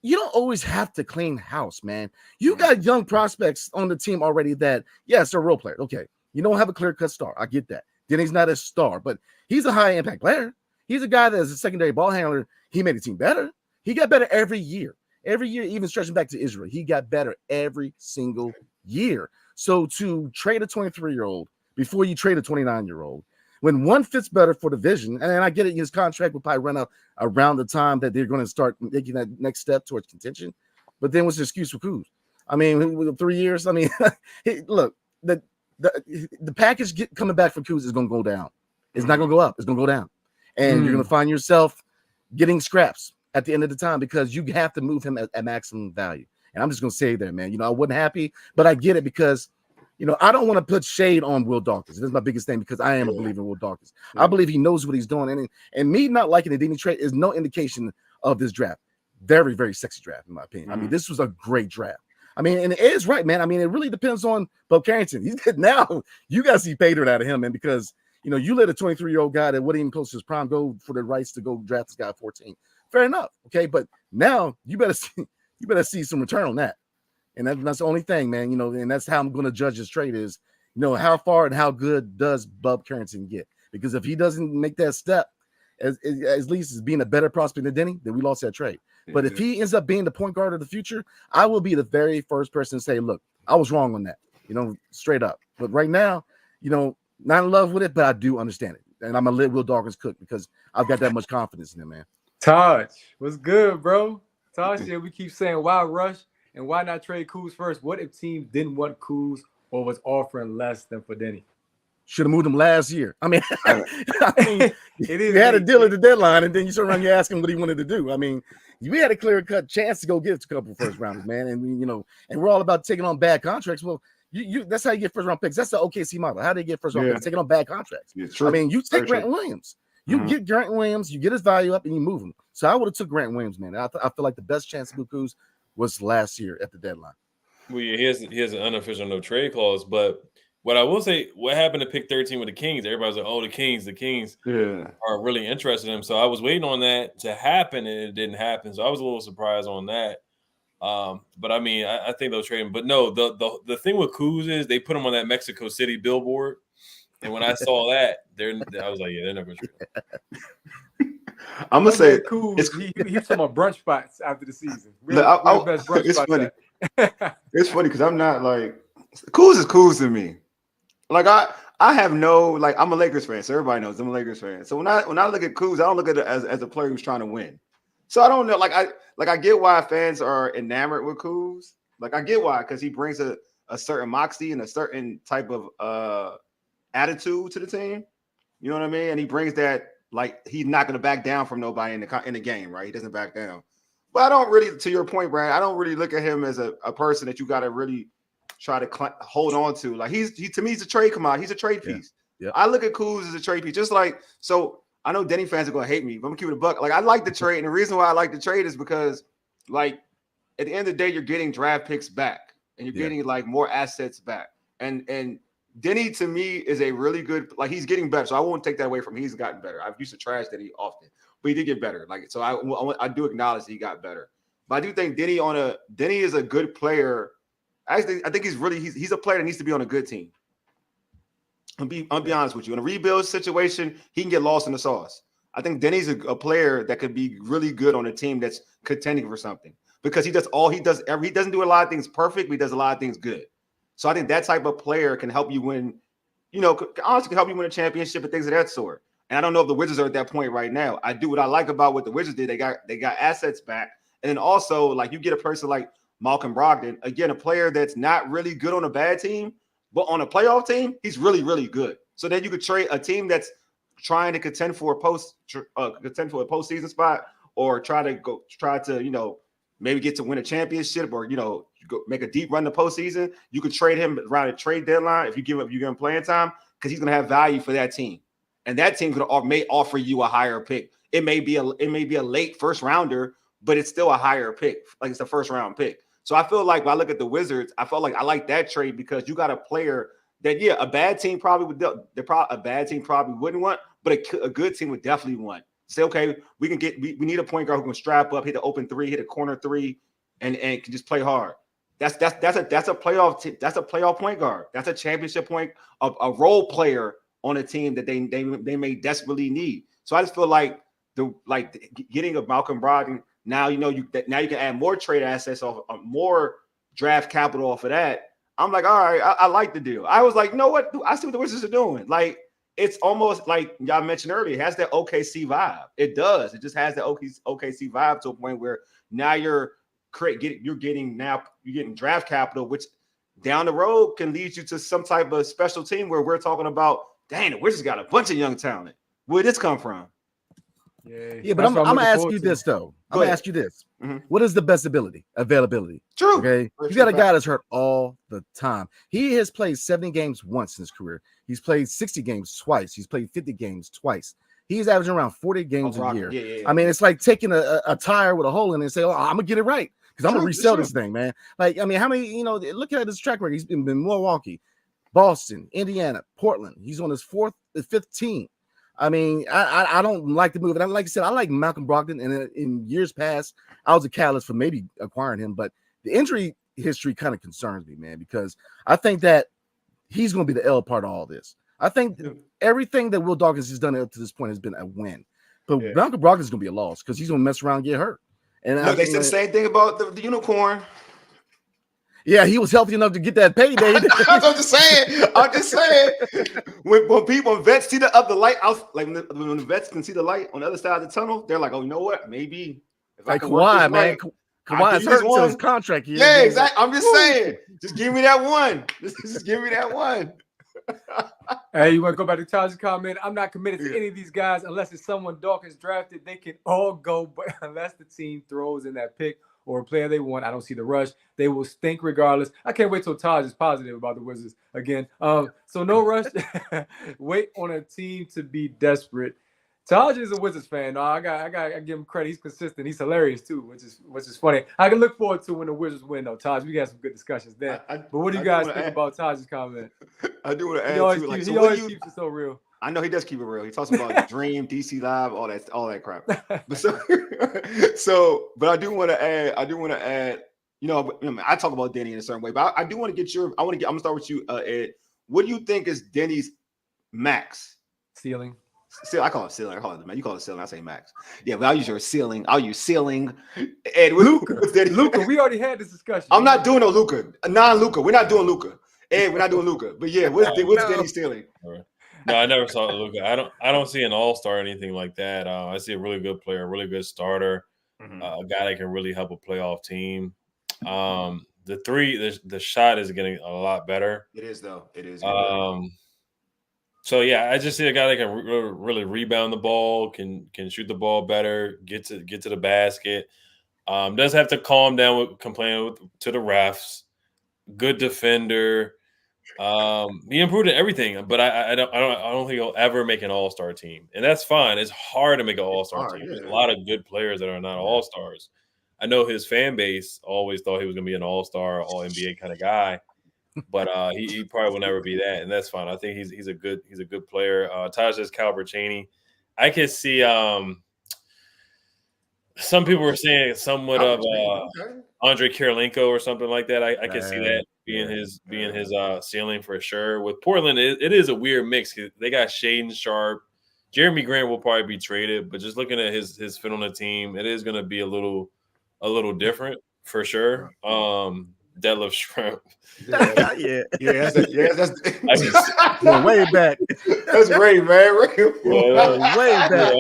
You don't always have to clean house, man. You got young prospects on the team already that, yes, they're role players. Okay, you don't have a clear-cut star. I get that. Denny's not a star, but he's a high-impact player. He's a guy that is a secondary ball handler. He made the team better. He got better every year. Every year, even stretching back to Israel, he got better every single year. So to trade a 23-year-old before you trade a 29-year-old, when one fits better for the vision, and I get it, his contract will probably run out around the time that they're going to start making that next step towards contention. But then what's the excuse for Kuz? I mean, with 3 years, I mean, look, the package coming back for Kuz is going to go down. It's not going to go up. It's going to go down. And you're going to find yourself getting scraps at the end of the time because you have to move him at maximum value. And I'm just going to say that, man. I wasn't happy, but I get it because I don't want to put shade on Will Dawkins. This is my biggest thing because I am a believer in Will Dawkins. I believe he knows what he's doing. And me not liking the Deni trade is no indication of this draft. Very, very sexy draft, in my opinion. I mean, this was a great draft. I mean, and it is right, man. I mean, it really depends on Bo Carrington. He's good now. You got to see pay dirt out of him, man, because you let a 23-year-old guy that wasn't even close to his prime go for the rights to go draft this guy at 14. Fair enough, okay. But now you better see some return on that, and that's the only thing, man. And that's how I'm going to judge his trade is, how far and how good does Bob Carrington get? Because if he doesn't make that step, at least as being a better prospect than Deni, then we lost that trade. But if he ends up being the point guard of the future, I will be the very first person to say, look, I was wrong on that, straight up. But right now, not in love with it, but I do understand it. And I'm going to let Will Dawkins cook because I've got that much confidence in him, man. Taj, what's good, bro? Taj said we keep saying why rush and why not trade Kuz first? What if teams didn't want Kuz or was offering less than for Deni? Should have moved him last year. I mean, it is. You had a deal at the deadline, and then you turn around, you ask him what he wanted to do. I mean, we had a clear-cut chance to go get a couple of first rounders, man. And and we're all about taking on bad contracts. Well, that's how you get first-round picks. That's the OKC model. How do they get first-round picks? Taking on bad contracts. Yeah, true. I mean, you take Grant Williams. You get Grant Williams, you get his value up, and you move him. So I would have took Grant Williams, man. I feel like the best chance of Kuz was last year at the deadline. Well, yeah, he has an unofficial no trade clause, but what I will say, what happened to pick 13 with the Kings? Everybody's like, oh, the Kings are really interested in him. So I was waiting on that to happen, and it didn't happen. So I was a little surprised on that. But I mean, I think they'll trade him. But no, the thing with Kuz is they put him on that Mexico City billboard. And when I saw that, I was like, yeah, they're not going to trade him. I'm going to say Kuz, he's from a brunch spots after the season. It's funny. It's funny because I'm not like Kuz is Kuz to me. Like I have no I'm a Lakers fan, so everybody knows I'm a Lakers fan. So when I look at Kuz, I don't look at it as a player who's trying to win. So I don't know. I get why fans are enamored with Kuz. I get why, because he brings a certain moxie and a certain type of attitude to the team. You know what I mean? And he brings that he's not going to back down from nobody in the game, right? He doesn't back down. But I don't really, to your point, Brian, I don't really look at him as a person that you got to really try to hold on to. To me, he's a trade commodity. He's a trade piece. Yeah. I look at Kuz as a trade piece. So I know Deni fans are going to hate me, but I'm going to keep it a buck. I like the trade. And the reason why I like the trade is because, at the end of the day, you're getting draft picks back. And you're getting, more assets back. And Deni, to me, is a really good – he's getting better. So I won't take that away from him. He's gotten better. I've used to trash Deni often. But he did get better. So I do acknowledge that he got better. But I do think Deni is a good player. Actually, I think he's a player that needs to be on a good team. I'll be honest with you. In a rebuild situation, he can get lost in the sauce. I think Deni's a player that could be really good on a team that's contending for something because he doesn't do a lot of things perfect, but he does a lot of things good. So I think that type of player can help you win, honestly can help you win a championship and things of that sort. And I don't know if the Wizards are at that point right now. I do what I like about what the Wizards did. They got assets back. And then also, you get a person like Malcolm Brogdon, again, a player that's not really good on a bad team, but on a playoff team, he's really, really good. So then you could trade a team that's trying to contend for a postseason spot, or try to maybe get to win a championship, or go make a deep run in the postseason. You could trade him around a trade deadline if you give him playing time, because he's going to have value for that team, and that team may offer you a higher pick. It may be a late first rounder, but it's still a higher pick. It's a first round pick. So I feel like when I look at the Wizards, I felt like I like that trade because you got a player that a bad team probably wouldn't want, but a good team would definitely want. Say, okay, we need a point guard who can strap up, hit the open three, hit a corner three, and can just play hard. That's a playoff. That's a playoff point guard. That's a championship point, a role player on a team that they may desperately need. So I just feel like getting a Malcolm Brogdon. Now you can add more trade assets off, more draft capital off of that. I'm like, all right, I like the deal. I was like, you know what? I see what the Wizards are doing. It's almost like y'all mentioned earlier. It has that OKC vibe. It does. It just has the OKC vibe to a point where now you're getting draft capital, which down the road can lead you to some type of special team where we're talking about, dang, the Wizards got a bunch of young talent. Where did this come from? Yeah, but I'm gonna ask you this though. I'm gonna ask you this. Mm-hmm. What is the best availability? True. Okay. You got a guy that's hurt all the time. He has played 70 games once in his career. He's played 60 games twice. He's played 50 games twice. He's averaging around 40 games a year. Yeah. I mean, it's like taking a tire with a hole in it and say, "Oh, I'm gonna get it right," because I'm gonna resell this thing, man. Like, I mean, how many, look at his track record. He's been Milwaukee, Boston, Indiana, Portland. He's on his fifth team. I mean, I don't like the move. And like I said, I like Malcolm Brogdon, and in years past, I was a catalyst for maybe acquiring him. But the injury history kind of concerns me, man, because I think that he's going to be the L part of all this. I think everything that Will Dawkins has done up to this point has been a win. But Malcolm Brogdon is going to be a loss because he's going to mess around and get hurt. And they said the same thing about the unicorn. Yeah, he was healthy enough to get that payday. I'm just saying. When vets see the light out, like when the vets can see the light on the other side of the tunnel, they're like, "Oh, you know what? Maybe if like Kawhi, man, Kawhi is hurt until his contract here." Yeah, exactly. I'm just saying. Just give me that one. Just give me that one. Hey, you want to go back to Taj's comment? I'm not committed to any of these guys unless it's someone Dawkins drafted. They can all go, but unless the team throws in that pick or a player they want, I don't see the rush. They will stink regardless. I can't wait till Taj is positive about the Wizards again. So no rush. Wait on a team to be desperate. Taj is a Wizards fan. No, I got give him credit. He's consistent. He's hilarious too, which is funny. I can look forward to when the Wizards win, though. Taj, we got some good discussions then. But what do you guys think about Taj's comment? I do want to add he always keeps it so real. I know he does keep it real. He talks about Dream, DC Live, all that crap. But I do want to add. I talk about Deni in a certain way, but I do want to get I'm gonna start with you, Ed. What do you think is Deni's max ceiling? I call it ceiling. I call it man. You call it ceiling. I say max. Yeah, but I'll use your ceiling. I'll use ceiling. Ed, Luka. We already had this discussion. I'm not doing no Luka. Non-Luka. We're not doing Luka. Ed, we're not doing Luka. But yeah, what's Deni's ceiling? No, I never saw Luka. I don't see an all-star or anything like that. I see a really good player, a really good starter, a guy that can really help a playoff team. The shot is getting a lot better. It is though. It is. So yeah, I just see a guy that can really rebound the ball, can shoot the ball better, get to the basket. Does have to calm down with complaining to the refs. Good defender. He improved in everything, but I don't think he'll ever make an all-star team, and that's fine. It's hard to make an all-star team. There's a lot of good players that are not all-stars. I know his fan base always thought he was going to be an all-star, all-NBA kind of guy, but he probably will never be that, and that's fine. I think he's a good player. Taj is Calvert Chaney. I can see some people were saying somewhat of Andre Kirilenko or something like that. I can see that being his ceiling for sure. With Portland, it is a weird mix. They got Shaedon Sharpe. Jeremy Grant will probably be traded, but just looking at his fit on the team, it is going to be a little different for sure. Deadlift Shrimp. That's way back. That's Ray, man. Way back.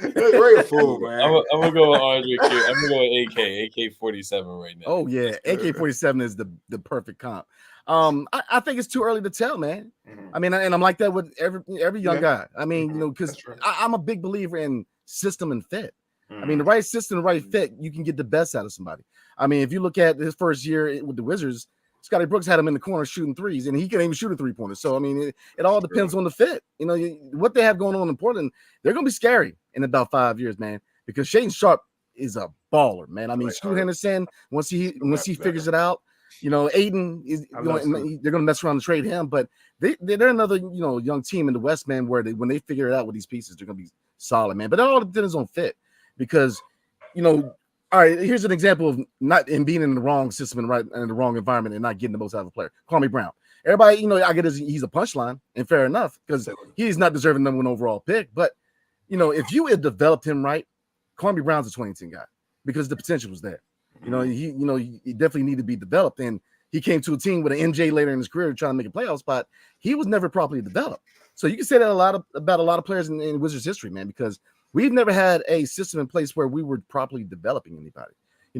That's Ray fool, man. I'm gonna go with Andre. I'm gonna go with AK-47 right now. Oh yeah, AK-47 is the perfect comp. I think it's too early to tell, man. I mean, and I'm like that with every young guy. I mean, because I'm a big believer in system and fit. I mean, the right system, the right fit, you can get the best out of somebody. I mean, if you look at his first year with the Wizards, Scotty Brooks had him in the corner shooting threes, and he couldn't even shoot a three-pointer. So, I mean, it all depends on the fit. What they have going on in Portland, they're going to be scary in about 5 years, man, because Shaedon Sharpe is a baller, man. I mean, Scoot Henderson, once he figures it out, Aiden is they're going to mess around and trade him, but they're another, young team in the West, man, where when they figure it out with these pieces, they're going to be solid, man. But it all depends on fit because, all right, here's an example of not being in the wrong system and in the wrong environment and not getting the most out of the player. Kwame Brown. Everybody, I get he's a punchline, and fair enough, because he's not deserving number one overall pick. But, if you had developed him right, Kwame Brown's a 2010 guy because the potential was there. He definitely needed to be developed. And he came to a team with an MJ later in his career trying to make a playoff spot. He was never properly developed. So you can say that about a lot of players in Wizards history, man, because we've never had a system in place where we were properly developing anybody.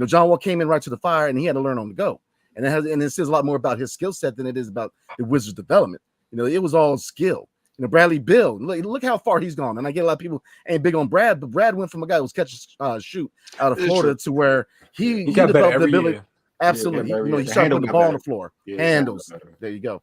John Wall came in right to the fire, and he had to learn on the go. And it says a lot more about his skill set than it is about the Wizards' development. It was all skill. Bradley Beal, look how far he's gone. And I get a lot of people ain't big on Brad, but Brad went from a guy who was catch shoot out of Florida to where he developed the ability. Absolutely. He started putting the ball on the floor. Handles. There you go.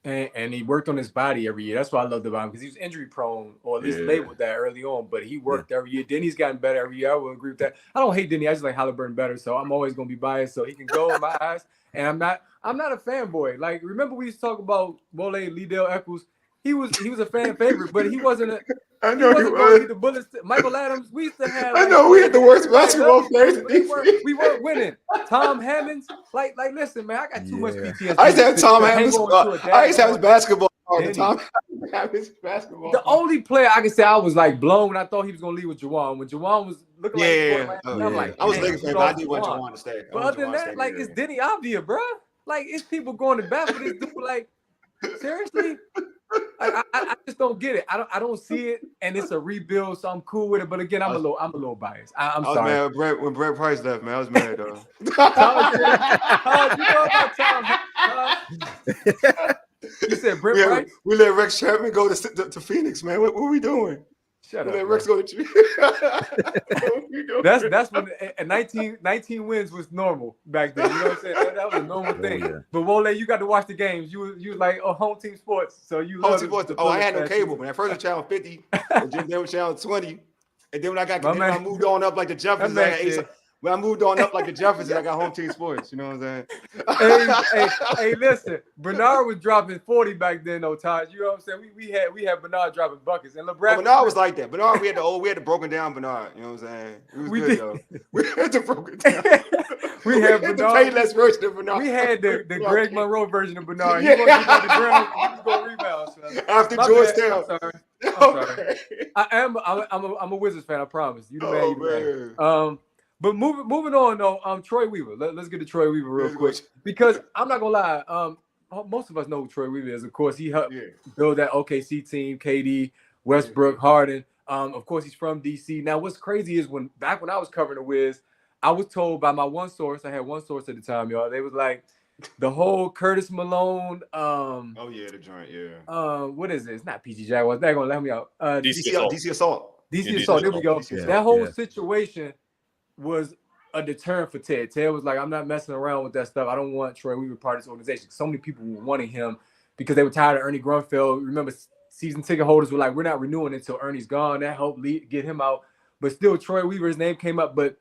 And he worked on his body every year. That's what I loved about him, because he was injury prone, or at least labeled that early on. But he worked every year. Denny's gotten better every year. I would agree with that. I don't hate Denny. I just like Halliburton better. So I'm always gonna be biased. So he can go in my eyes. And I'm not a fanboy. Like, remember we used to talk about Wole Liddell Eccles. He was a fan favorite, but he wasn't a. I know he wasn't the Bullets. Michael Adams. We used to have. I know we had the worst basketball players. We weren't winning. Tom Hammonds. Like, listen, man. I got too much PTSD. I used to have Tom Hammonds. I used to have his basketball. Tom Hammonds basketball. The only player I can say I was like blown when I thought he was gonna leave with Juwan. When Juwan was looking I'm like, I was looking for him. I did want Juwan to stay. But other than that, like, it's Deni Avdija, bro. Like, it's people going to bat for this dude. Like, seriously. I just don't get it. I don't see it, and it's a rebuild, so I'm cool with it. But again, I'm a little biased. I'm sorry. I was mad when Brett Price left, man. I was mad though. You know about Tom? You said Brett Price? We let Rex Chapman go to Phoenix, man. What are we doing? Shut we up. Let Rex go to That's when 19 wins was normal back then. You know what I'm saying? That was a normal thing. Yeah. But Wole, you got to watch the games. You was like home team sports, so you home team sports. I had no cable, man. At first was channel 50, and then was channel 20, and then when I moved on up like the Jeffersons, when I moved on up like the Jeffersons, I got home team sports. You know what I'm saying? hey, listen. Bernard was dropping 40 back then, though, Todd. You know what I'm saying? We had Bernard dropping buckets, and LeBron. Bernard was like that. Bernard, we had the broken down Bernard. You know what I'm saying? It was good though. We had the broken down. we had Bernard. The payless version of Bernard. We had the Greg Monroe version of Bernard. He wasn't on the ground. He was going to rebound. So. After Georgetown. I'm sorry. I'm a Wizards fan. I promise. You the man. You the man. But moving on though, Troy Weaver. Let's get to Troy Weaver real quick, because I'm not gonna lie. Most of us know who Troy Weaver is. Of course, he helped build that OKC team. KD, Westbrook, Harden. Of course, he's from DC. Now, what's crazy is when I was covering the Wiz, I was told by my one source. I had one source at the time, y'all. They was like, the whole Curtis Malone. The joint. Yeah. What is it? It's not PG Jaguars. They're gonna let me out. DC Assault. DC Assault. There we go. That whole situation was a deterrent for Ted. Ted was like, I'm not messing around with that stuff. I don't want Troy Weaver part of this organization. So many people were wanting him because they were tired of Ernie Grunfeld. Remember, season ticket holders were like, we're not renewing until Ernie's gone. That helped get him out. But still, Troy Weaver's name came up, but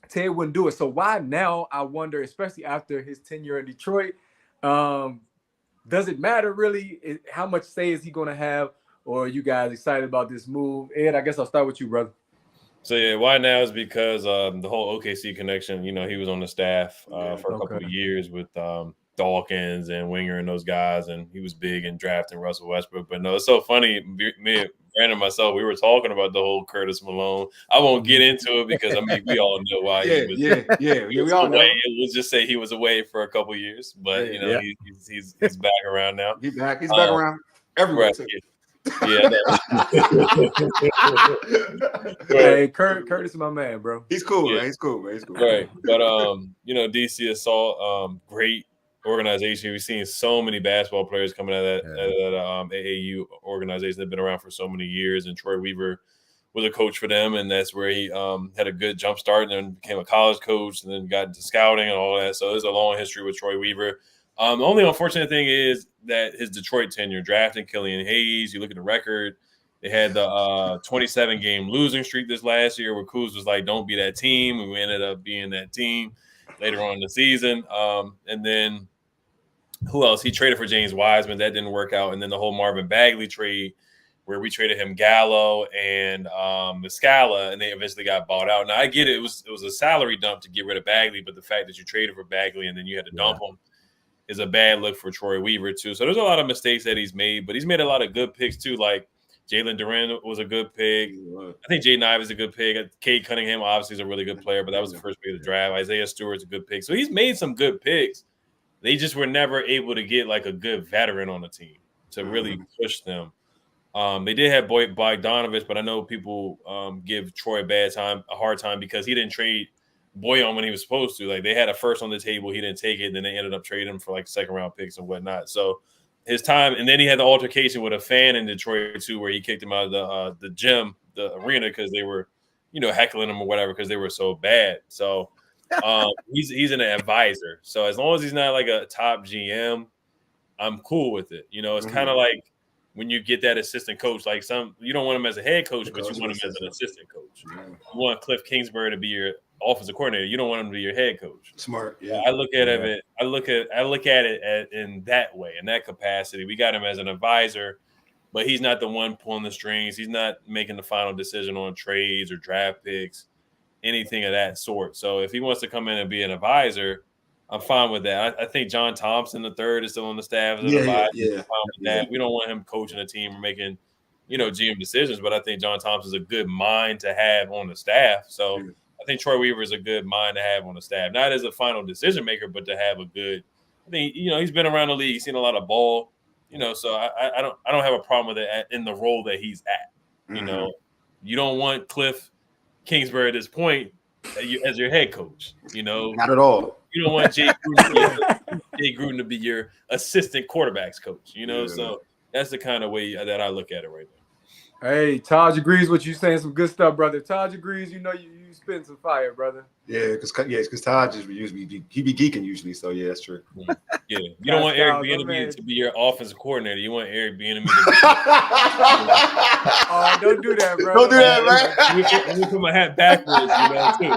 Ted wouldn't do it. So why now, I wonder, especially after his tenure in Detroit, does it matter really? How much say is he going to have? Or are you guys excited about this move? Ed, I guess I'll start with you, brother. So, why now is because the whole OKC connection, he was on the staff for a couple of years with Dawkins and Winger and those guys, and he was big in drafting Russell Westbrook. But no, it's so funny. Me and Brandon and myself, we were talking about the whole Curtis Malone. I won't get into it because, we all know why he was we all away. We'll just say he was away for a couple of years. But, he's back around now. He's back around everywhere. Yeah. Hey, Curtis is my man, bro. He's cool, man. He's cool. Right. But DC Assault, great organization. We've seen so many basketball players coming out of that AAU organization. They've been around for so many years, and Troy Weaver was a coach for them, and that's where he had a good jump start, and then became a college coach, and then got into scouting and all that. So there's a long history with Troy Weaver. The only unfortunate thing is that his Detroit tenure, drafting Killian Hayes, you look at the record, they had the 27-game losing streak this last year where Kuz was like, don't be that team. We ended up being that team later on in the season. And then who else? He traded for James Wiseman. That didn't work out. And then the whole Marvin Bagley trade where we traded him Gallo and Muscala, and they eventually got bought out. Now, I get it. It was a salary dump to get rid of Bagley, but the fact that you traded for Bagley and then you had to dump him is a bad look for Troy Weaver, too. So there's a lot of mistakes that he's made, but he's made a lot of good picks, too. Like Jalen Duren was a good pick. I think Jaden Ivey is a good pick. Cade Cunningham, obviously, is a really good player, but that was the first pick of the draft. Isaiah Stewart's a good pick. So he's made some good picks. They just were never able to get, like, a good veteran on the team to really push them. They did have Bogdanovich, but I know people give Troy a hard time because he didn't trade Boyan when he was supposed to. Like, they had a first on the table, he didn't take it, then they ended up trading him for like second round picks and whatnot. So his time, and then he had the altercation with a fan in Detroit too, where he kicked him out of the gym, the arena, because they were, heckling him or whatever because they were so bad. So he's an advisor. So as long as he's not like a top GM, I'm cool with it. You know, it's kind of like when you get that assistant coach, like you don't want him as a head coach, but you want him as an assistant coach. You want Cliff Kingsbury to be your offensive coordinator. You don't want him to be your head coach. Smart. Yeah. I look at it in that way, in that capacity. We got him as an advisor, but he's not the one pulling the strings. He's not making the final decision on trades or draft picks, anything of that sort. So if he wants to come in and be an advisor, I'm fine with that. I think John Thompson III is still on the staff as an advisor. I'm fine with that. We don't want him coaching a team or making, GM decisions, but I think John Thompson's a good mind to have on the staff. So I think Troy Weaver is a good mind to have on the staff, not as a final decision maker, but to have a good. I think he's been around the league, he's seen a lot of ball, So I don't have a problem with it in the role that he's at. You don't want Cliff Kingsbury at this point as your head coach. Not at all. You don't want Jay Gruden to be your assistant quarterbacks coach. So that's the kind of way that I look at it right now. Hey, Taj agrees with you saying some good stuff, brother. Taj agrees. You spitting some fire, brother. Yeah, because Taj is usually he be geeking usually. So yeah, that's true. Yeah, you don't want Eric Bieniemy to be your offensive coordinator. You want Eric Bieniemy to be. Oh, don't do that, bro. Don't do that, man. Let me put my hat backwards, too.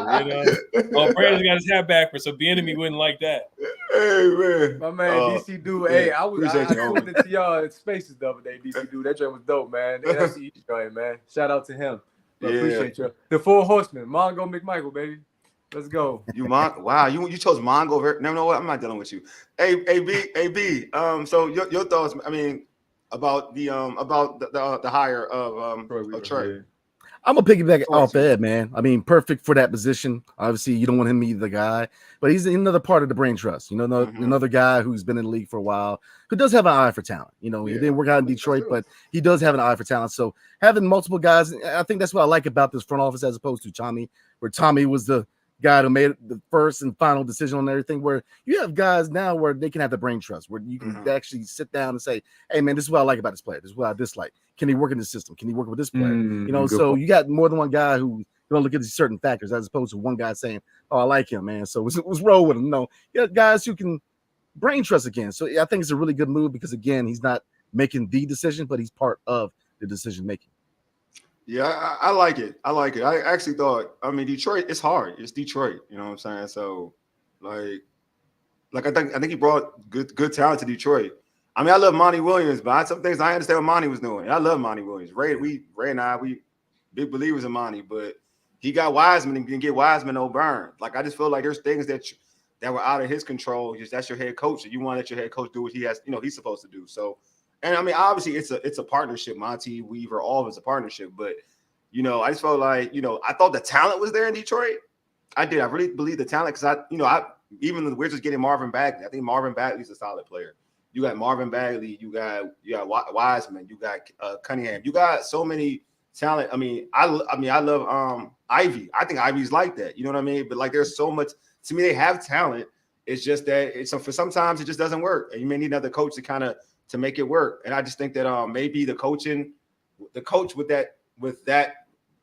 Oh, Brandon got his hat backwards, so Bieniemy wouldn't like that. Hey, man. My man, DC Dude. Hey, I tuned into y'all spaces the other day, DC Dude. That joint was dope, man. That's the East joint, man. Shout out to him. I appreciate you. The Four Horsemen, Mongo McMichael, baby. Let's go. Wow, you chose Mongo over. No, know what? I'm not dealing with you. Hey, AB. So your thoughts? I mean, about the hire of Troy. Yeah. I'm gonna piggyback off Ed, man. I mean, perfect for that position. Obviously, you don't want him to be the guy, but he's another part of the brain trust. Another guy who's been in the league for a while, who does have an eye for talent. He didn't work out in Detroit, but he does have an eye for talent. So having multiple guys, I think that's what I like about this front office as opposed to Tommy, where Tommy was the guy who made the first and final decision on everything, where you have guys now where they can have the brain trust, where you can actually sit down and say, hey, man, this is what I like about this player. This is what I dislike. Can he work in the system? Can he work with this player? So you got more than one guy who look at these certain factors as opposed to one guy saying, oh, I like him, man. So let's roll with him. No, you got guys who can brain trust again. So I think it's a really good move because, again, he's not making the decision, but he's part of the decision making. Yeah, I like it. I actually thought, Detroit, it's hard. It's Detroit. You know what I'm saying? So, like I think he brought good talent to Detroit. I love Monty Williams, but some things I understand what Monty was doing. I love Monty Williams. Ray and I, we big believers in Monty, but he got Wiseman and didn't get Wiseman no burn. Like, I just feel like there's things that were out of his control. Just that's your head coach. You want to let your head coach do what he has, he's supposed to do. So. And obviously it's a partnership. Monty, Weaver, all of it's a partnership. But I just felt like I thought the talent was there in Detroit. I did. I really believe the talent because even we're just getting Marvin Bagley. I think Marvin Bagley's a solid player. You got Marvin Bagley. You got Wiseman. You got Cunningham. You got so many talent. I love Ivy. I think Ivy's like that. You know what I mean? But like there's so much. To me, they have talent. It's just that for sometimes it just doesn't work, and you may need another coach to make it work. And I just think that maybe the coach with that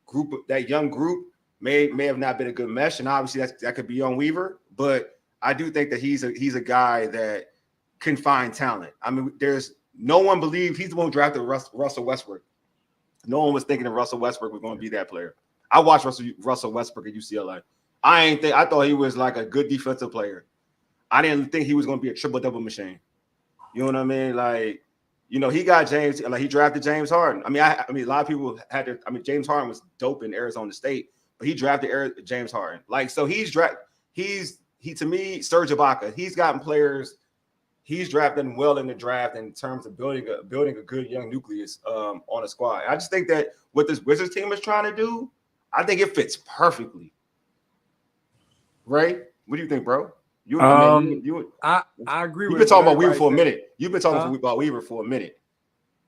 group, that young group may have not been a good mesh. And obviously that could be on Weaver, but I do think that he's a guy that can find talent. There's no one believed he's the one who drafted Russell Westbrook. No one was thinking that Russell Westbrook was going to be that player. I watched Russell Westbrook at UCLA. I thought he was like a good defensive player. I didn't think he was going to be a triple-double machine. You know what I mean? Like, he got James, like he drafted James Harden. A lot of people had to, James Harden was dope in Arizona State, but he drafted James Harden. Like, so he to me, Serge Ibaka, he's gotten players, he's drafted well in the draft in terms of building a good young nucleus on a squad. I just think that what this Wizards team is trying to do, I think it fits perfectly. Right? What do you think, bro? I agree with you. You've been talking about Weaver for a minute. You've been talking about Weaver for a minute.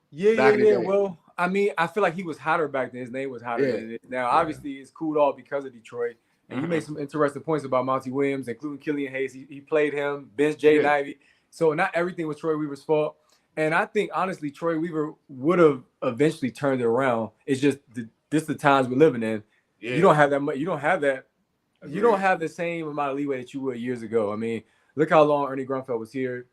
Yeah. Well, I feel like he was hotter back then. His name was hotter than it is now. Obviously, it's cooled off because of Detroit. And you made some interesting points about Monty Williams, including Killian Hayes. He played him, bench Jaden Ivey. So not everything was Troy Weaver's fault. And I think, honestly, Troy Weaver would have eventually turned it around. It's just this the times we're living in. Yeah. You don't have that much. You don't have that. You don't have the same amount of leeway that you would years ago. Look how long Ernie Grunfeld was here.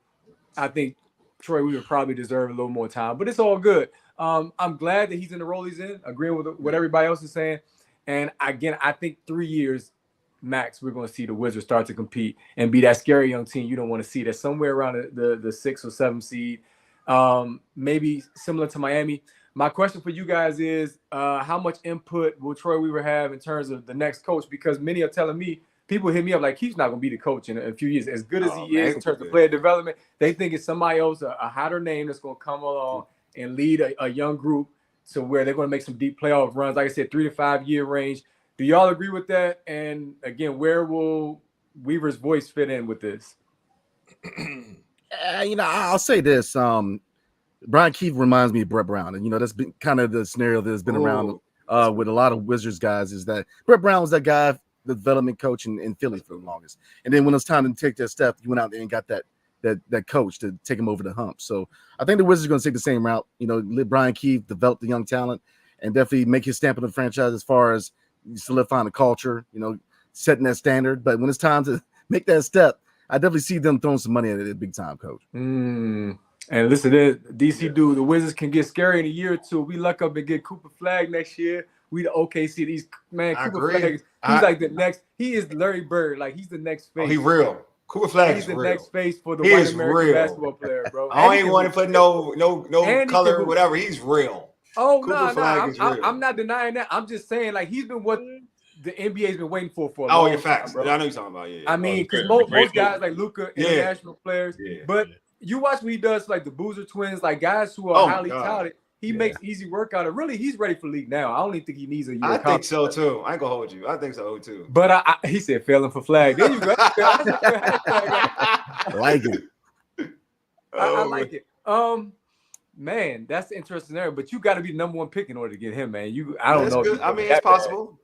I think Troy Weaver probably deserve a little more time, but it's all good. I'm glad that he's in the role he's in, agreeing with what everybody else is saying. And again, I think 3 years max, we're going to see the Wizards start to compete and be that scary young team you don't want to see. That's somewhere around the 6 or 7 seed, maybe similar to Miami. My question for you guys is, how much input will Troy Weaver have in terms of the next coach? Because many are telling me, people hit me up like he's not going to be the coach in a few years. As good as he is in terms of player development, they think it's somebody else, a hotter name that's going to come along and lead a young group to where they're going to make some deep playoff runs. Like I said, 3 to 5 year range. Do y'all agree with that? And again, where will Weaver's voice fit in with this? I'll say this. Brian Keefe reminds me of Brett Brown. And, that's been kind of the scenario that has been around with a lot of Wizards guys, is that Brett Brown was that guy, the development coach in Philly for the longest. And then when it's time to take that step, you went out there and got that coach to take him over the hump. So I think the Wizards are going to take the same route. Let Brian Keefe develop the young talent and definitely make his stamp on the franchise as far as solidifying the culture, setting that standard. But when it's time to make that step, I definitely see them throwing some money at it, big time, coach. And listen, DC dude, the Wizards can get scary in a year or two. We luck up and get Cooper Flag next year. We the OKC. These Cooper Flag, he's like the next. He is Larry Bird. Like he's the next face. Oh, he real. Cooper Flag is real. He's the next face for the white American basketball player, bro. I ain't want to put no color or whatever. He's real. Oh no, I'm not denying that. I'm just saying, like, he's been what the NBA's been waiting for a long time, facts. bro. I know you're talking about. Yeah. I mean, because most guys like Luka, international players, but you watch what he does, like the Boozer twins, like guys who are highly talented. He makes easy work out of. Really, he's ready for league now. I don't even think he needs a year. I think so too. I ain't gonna hold you. I think so too. But he said failing for flag. There you go. I like it. I like it. Man, that's the interesting area. But you got to be the number one pick in order to get him, man. I don't know. Good. I mean, it's possible.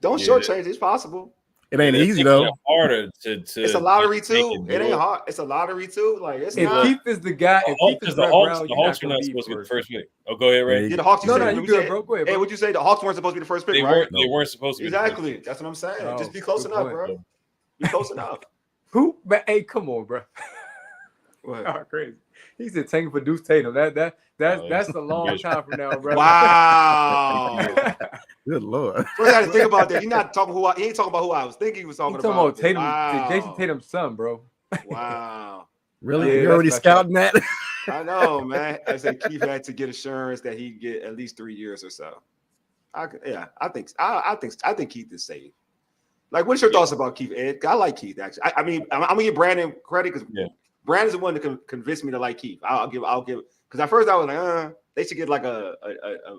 Don't shortchange it. It's possible. It ain't easy though. Harder to. It's a lottery too. It ain't hard. It's a lottery too. Like it's if not. Keith is the guy, because the Hawks are not supposed to be the first pick. Oh, go ahead, Ray. Yeah, the Hawks. No, you good, bro. Go ahead, bro. Hey, what'd you say? The Hawks weren't supposed to be the first pick, right? They weren't supposed to be. Exactly. That's what I'm saying. Just be close enough, bro. Be close enough. Who? Hey, come on, bro. What? Oh, crazy. He said tanking for Deuce Tatum. That's a long time from now, bro. Wow. Good Lord. First, I had to think about that. He ain't talking about who I was thinking he was talking about. Talking about Tatum, Jason Tatum's son, bro. Wow. Really? You're already scouting that? I know, man. I said Keith had to get assurance that he'd get at least 3 years or so. I think Keith is safe. Like, what's your thoughts about Keith, Ed? I like Keith, actually. I mean, I'm gonna give Brandon credit because Brandon's the one that convinced me to like Keith. I'll give because at first I was like, they should get like a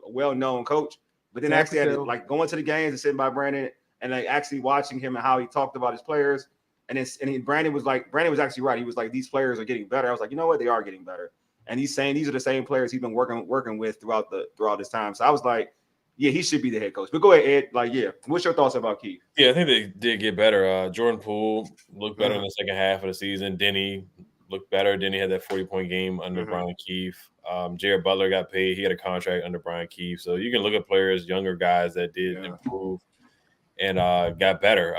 well-known coach. But then actually had to, like, going to the games and sitting by Brandon and like actually watching him and how he talked about his players. And Brandon was actually right. He was like, these players are getting better. I was like, you know what? They are getting better. And he's saying these are the same players he's been working with throughout this time. So I was like, yeah, he should be the head coach. But go ahead, Ed. Like, yeah. What's your thoughts about Keith? Yeah, I think they did get better. Jordan Poole looked better in the second half of the season. Denny looked better. Denny had that 40-point game under Brian Keefe. Jared Butler got paid. He had a contract under Brian Keefe. So you can look at players, younger guys that did improve and got better.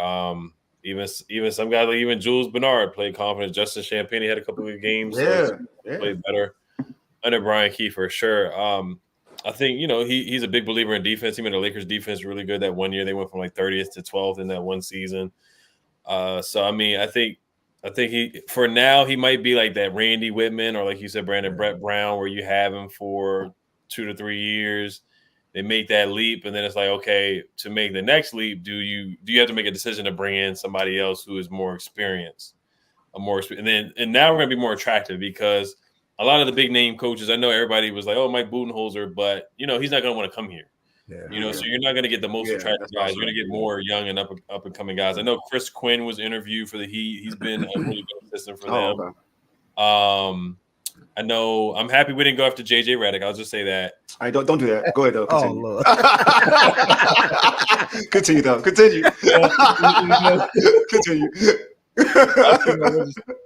Even some guys like even Jules Bernard played confident. Justin Champagne had a couple of games. Played better under Brian Keefe for sure. I think, he's a big believer in defense. He made the Lakers defense really good that one year. They went from like 30th to 12th in that one season. So, I mean, I think he, for now, he might be like that Randy Whitman or like you said, Brett Brown, where you have him for 2 to 3 years. They make that leap, and then it's like, okay, to make the next leap, do you have to make a decision to bring in somebody else who is more experienced, and now we're gonna be more attractive because a lot of the big name coaches, I know everybody was like, oh, Mike Budenholzer, but he's not gonna want to come here. So you're not gonna get the most attractive guys. You're gonna get more young and up and coming guys. I know Chris Quinn was interviewed for the Heat. He's been a really good assistant for them. Okay. I know. I'm happy we didn't go after JJ Redick. I'll just say that. I don't do that. Go ahead though. Continue. Oh, Lord. Continue though. Continue.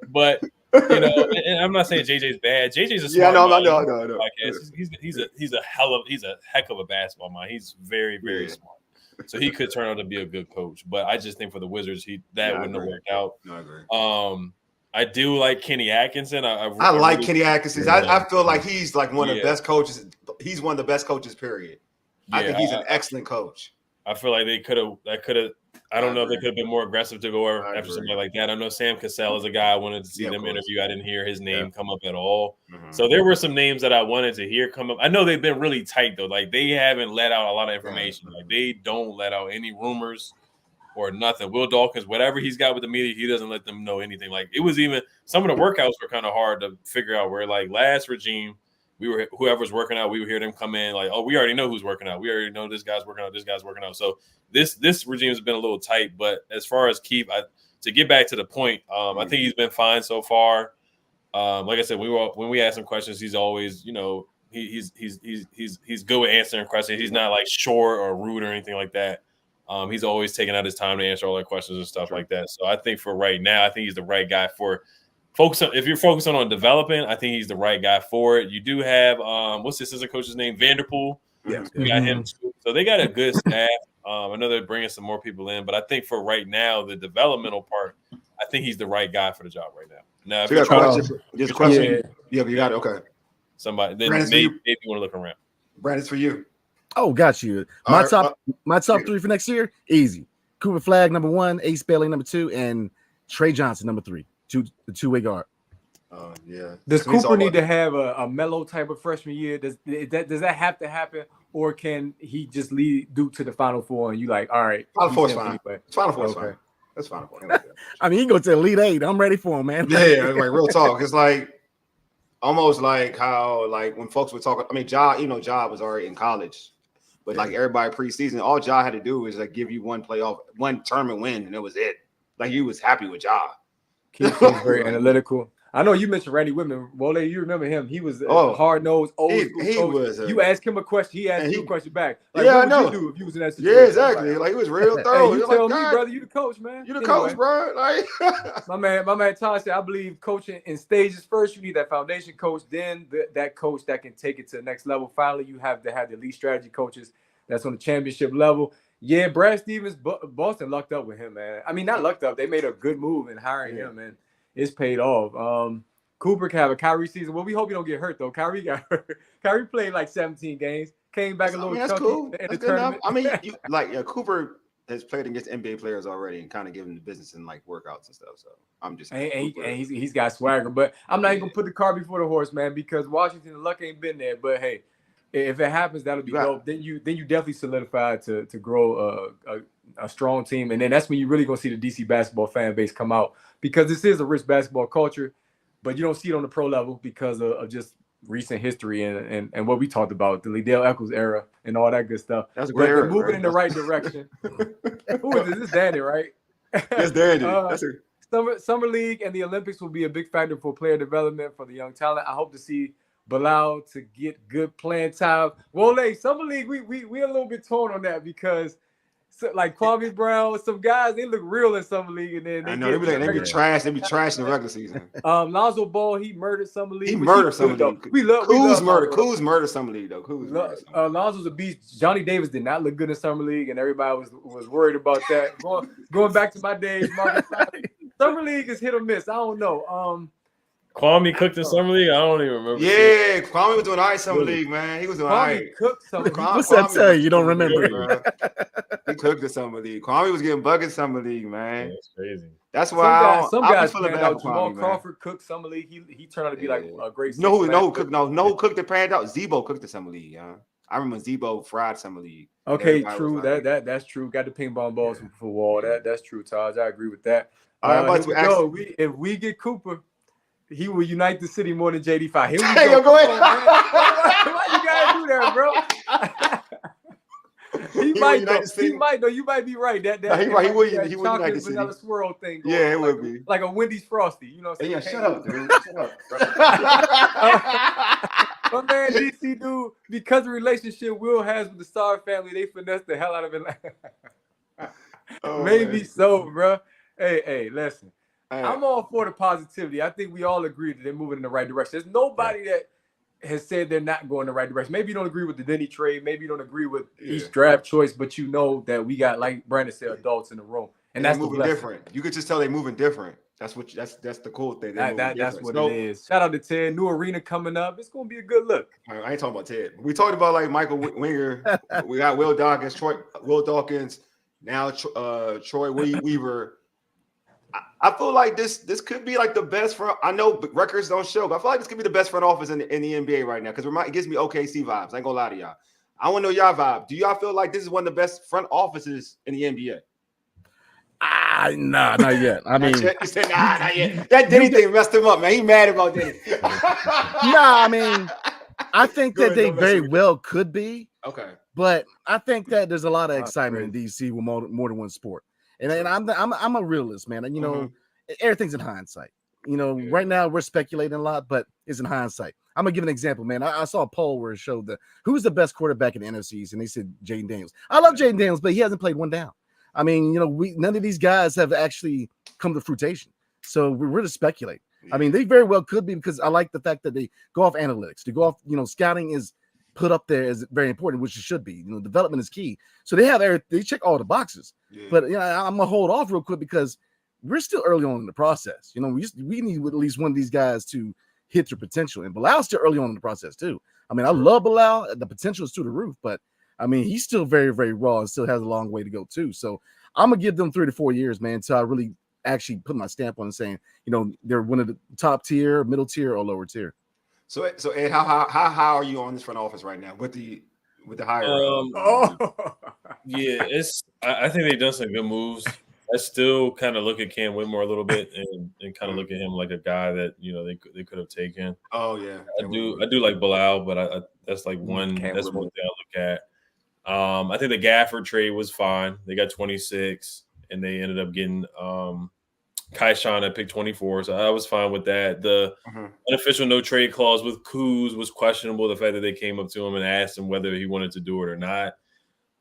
But and I'm not saying JJ's bad. JJ's a smart I know. He's a heck of a basketball mind. He's very, very smart. So he could turn out to be a good coach. But I just think for the Wizards, wouldn't have worked out. No, I agree. I do like Kenny Atkinson. I like really, Kenny Atkinson. I feel like he's like one of the best coaches. He's one of the best coaches, period. I think he's an excellent coach. I feel like they could have. I don't know if they could have been more aggressive to go after somebody like that. I know Sam Cassell is a guy I wanted to see them interview. I didn't hear his name come up at all. Mm-hmm. So there were some names that I wanted to hear come up. I know they've been really tight though. Like they haven't let out a lot of information. Like they don't let out any rumors or nothing. Will Dawkins, whatever he's got with the media, he doesn't let them know anything. Like it was even some of the workouts were kind of hard to figure out. Where like last regime, whoever's working out, we would hear them come in like, oh, we already know who's working out. We already know this guy's working out. This guy's working out. So this regime has been a little tight. But as far as Keith, to get back to the point, I think he's been fine so far. Like I said, when we ask him questions, he's always, he's good with answering questions. He's not like short or rude or anything like that. He's always taking out his time to answer all their questions and stuff like that. So I think for right now, I think he's the right guy for. If you're focusing on developing, I think he's the right guy for it. You do have what's the assistant coach's name? Vanderpool. Yeah, we got him too. So they got a good staff. I know they're bringing some more people in, but I think for right now, the developmental part, I think he's the right guy for the job right now. Now, if there's a question. Yeah, you got it. Okay. Somebody then maybe you want to look around. Brandon, it's for you. Oh, got you. My top three for next year, easy. Cooper Flagg, number 1, Ace Bailey, number 2, and Trey Johnson, number 3. The two-way guard. Oh yeah. Does Cooper need to have a mellow type of freshman year? Does that have to happen, or can he just lead Duke to the Final Four and you like, all right, Final Four is fine. Final Four is fine. That's Final Four. I mean, he go to Elite 8. I'm ready for him, man. Yeah, like real talk. It's like almost like how like when folks were talking. I mean, Ja was already in college, but like everybody preseason, all Ja had to do was like give you one tournament win, and it was it. Like he was happy with Ja. He's very analytical. I know you mentioned Randy Whitman. Wole, you remember him? He was hard-nosed, old school. He was. You asked him a question, he asked you a question back. Like, yeah, what I know. would you do if you was in that situation? Yeah, exactly. Like he was real thorough. Hey, you tell me, brother, you the coach, man. You the coach, bro. Like my man Todd said, I believe coaching in stages. First, you need that foundation coach, then that coach that can take it to the next level. Finally, you have to have the elite strategy coaches that's on the championship level. Yeah, Brad Stevens, Boston lucked up with him, man. I mean, not lucked up. They made a good move in hiring him, and it's paid off. Cooper can have a Kyrie season. Well, we hope he don't get hurt, though. Kyrie got hurt. Kyrie played like 17 games, came back a little chunky cool. in the tournament. I mean, Cooper has played against NBA players already and kind of given the business and like workouts and stuff. So I'm just and he's got swagger. But I'm not even going to put the cart before the horse, man, because Washington, the luck ain't been there. But, hey, if it happens, that'll be dope. Then you definitely solidify to grow a strong team, and then that's when you really gonna see the DC basketball fan base come out, because this is a rich basketball culture, but you don't see it on the pro level because of just recent history and what we talked about, the Liddell Eccles era and all that good stuff. That's a great era, moving in the right direction. Who is this? This is Danny, right? Yes, Danny. That's it. Summer League and the Olympics will be a big factor for player development for the young talent. I hope to see Bilal to get good playing time. Wole, Summer League, we a little bit torn on that because like Kwame Brown, some guys, they look real in Summer League, and then they be trash. They be trash in the regular season. Lonzo Ball, he murdered Summer League. He murdered Summer League. Kuz murdered Summer League though. Lonzo's a beast. Johnny Davis did not look good in Summer League, and everybody was worried about that. Going back to my days, Summer League is hit or miss. I don't know. Kwame cooked in Summer League. I don't even remember. Yeah, Kwame was doing all right Summer League, man. He was doing all right. Cooked Summer League. What's that tell you? You don't remember? He cooked the Summer League. Kwame was getting buckets Summer League, man. Yeah, that's crazy. That's why some guys feel bad out. Kwame, Jamal man. Crawford cooked Summer League. He turned out to be like a great. No who cooked the panned out. Zebo cooked the Summer League. I remember Zebo fried Summer League. Okay, true. That's true. Got the ping pong balls for Wall. That's true, Taj. I agree with that. All right, if we get Cooper, he will unite the city more than JD5. Here we go. Go ahead. Why you gotta do that, bro? He might though. You might be right. He would unite the city. Vanilla swirl thing. Yeah, it would be like a Wendy's Frosty. You know what I'm saying? Yeah, shut up, dude. Shut up. My man DC dude, because of the relationship Will has with the Sarr family, they finessed the hell out of it. Maybe so, bro. Hey, listen. I'm all for the positivity. I think we all agree that they're moving in the right direction. There's nobody that has said they're not going in the right direction. Maybe you don't agree with the Deni trade. Maybe you don't agree with each draft choice, but you know that we got, like Brandon said, adults in the room. And that's moving different. You could just tell they're moving different. That's the cool thing. That's what it is. Shout out to Ted. New arena coming up. It's gonna be a good look. I ain't talking about Ted. We talked about like Michael Winger. We got Will Dawkins. Now Troy Weaver. I feel like this could be like the best front. I know records don't show, but I feel like this could be the best front office in the NBA right now because it gives me OKC vibes. I ain't gonna lie to y'all. I want to know y'all vibe. Do y'all feel like this is one of the best front offices in the NBA? Nah, not yet. I mean, you said nah, not yet. That Deni thing messed him up, man. He mad about Deni. Nah, I mean, I think that they very well could be. Okay, but I think that there's a lot of excitement in DC with more than one sport, and I'm a realist, man. And you know, everything's in hindsight. You know, right now we're speculating a lot, but it's in hindsight. I'm gonna give an example, man. I saw a poll where it showed who's the best quarterback in the NFCs, and they said Jaden Daniels. I love Jaden Daniels, but he hasn't played one down. I mean, you know, none of these guys have actually come to fruition. So we're just speculating. I mean, they very well could be because I like the fact that they go off analytics. To go off, you know, scouting is put up there as very important, which it should be. You know, development is key. So they check all the boxes. Yeah. But you know, I'm gonna hold off real quick because we're still early on in the process. You know, we need at least one of these guys to hit their potential. And Bilal's still early on in the process too. I mean, I love Bilal. The potential is through the roof, but I mean, he's still very, very raw and still has a long way to go too. So I'm gonna give them 3 to 4 years, man, until I really actually put my stamp on saying, you know, they're one of the top tier, middle tier, or lower tier. So Ed, how high are you on this front office right now with the higher? Yeah, I think they've done some good moves. I still kind of look at Cam Whitmore a little bit and kind of look at him like a guy that, you know, they could have taken. Oh yeah, I do like Bilal, but that's like one thing I look at. I think the Gafford trade was fine. They got 26, and they ended up getting Kai Sean at pick 24, so I was fine with that. The unofficial no trade clause with Kuz was questionable. The fact that they came up to him and asked him whether he wanted to do it or not.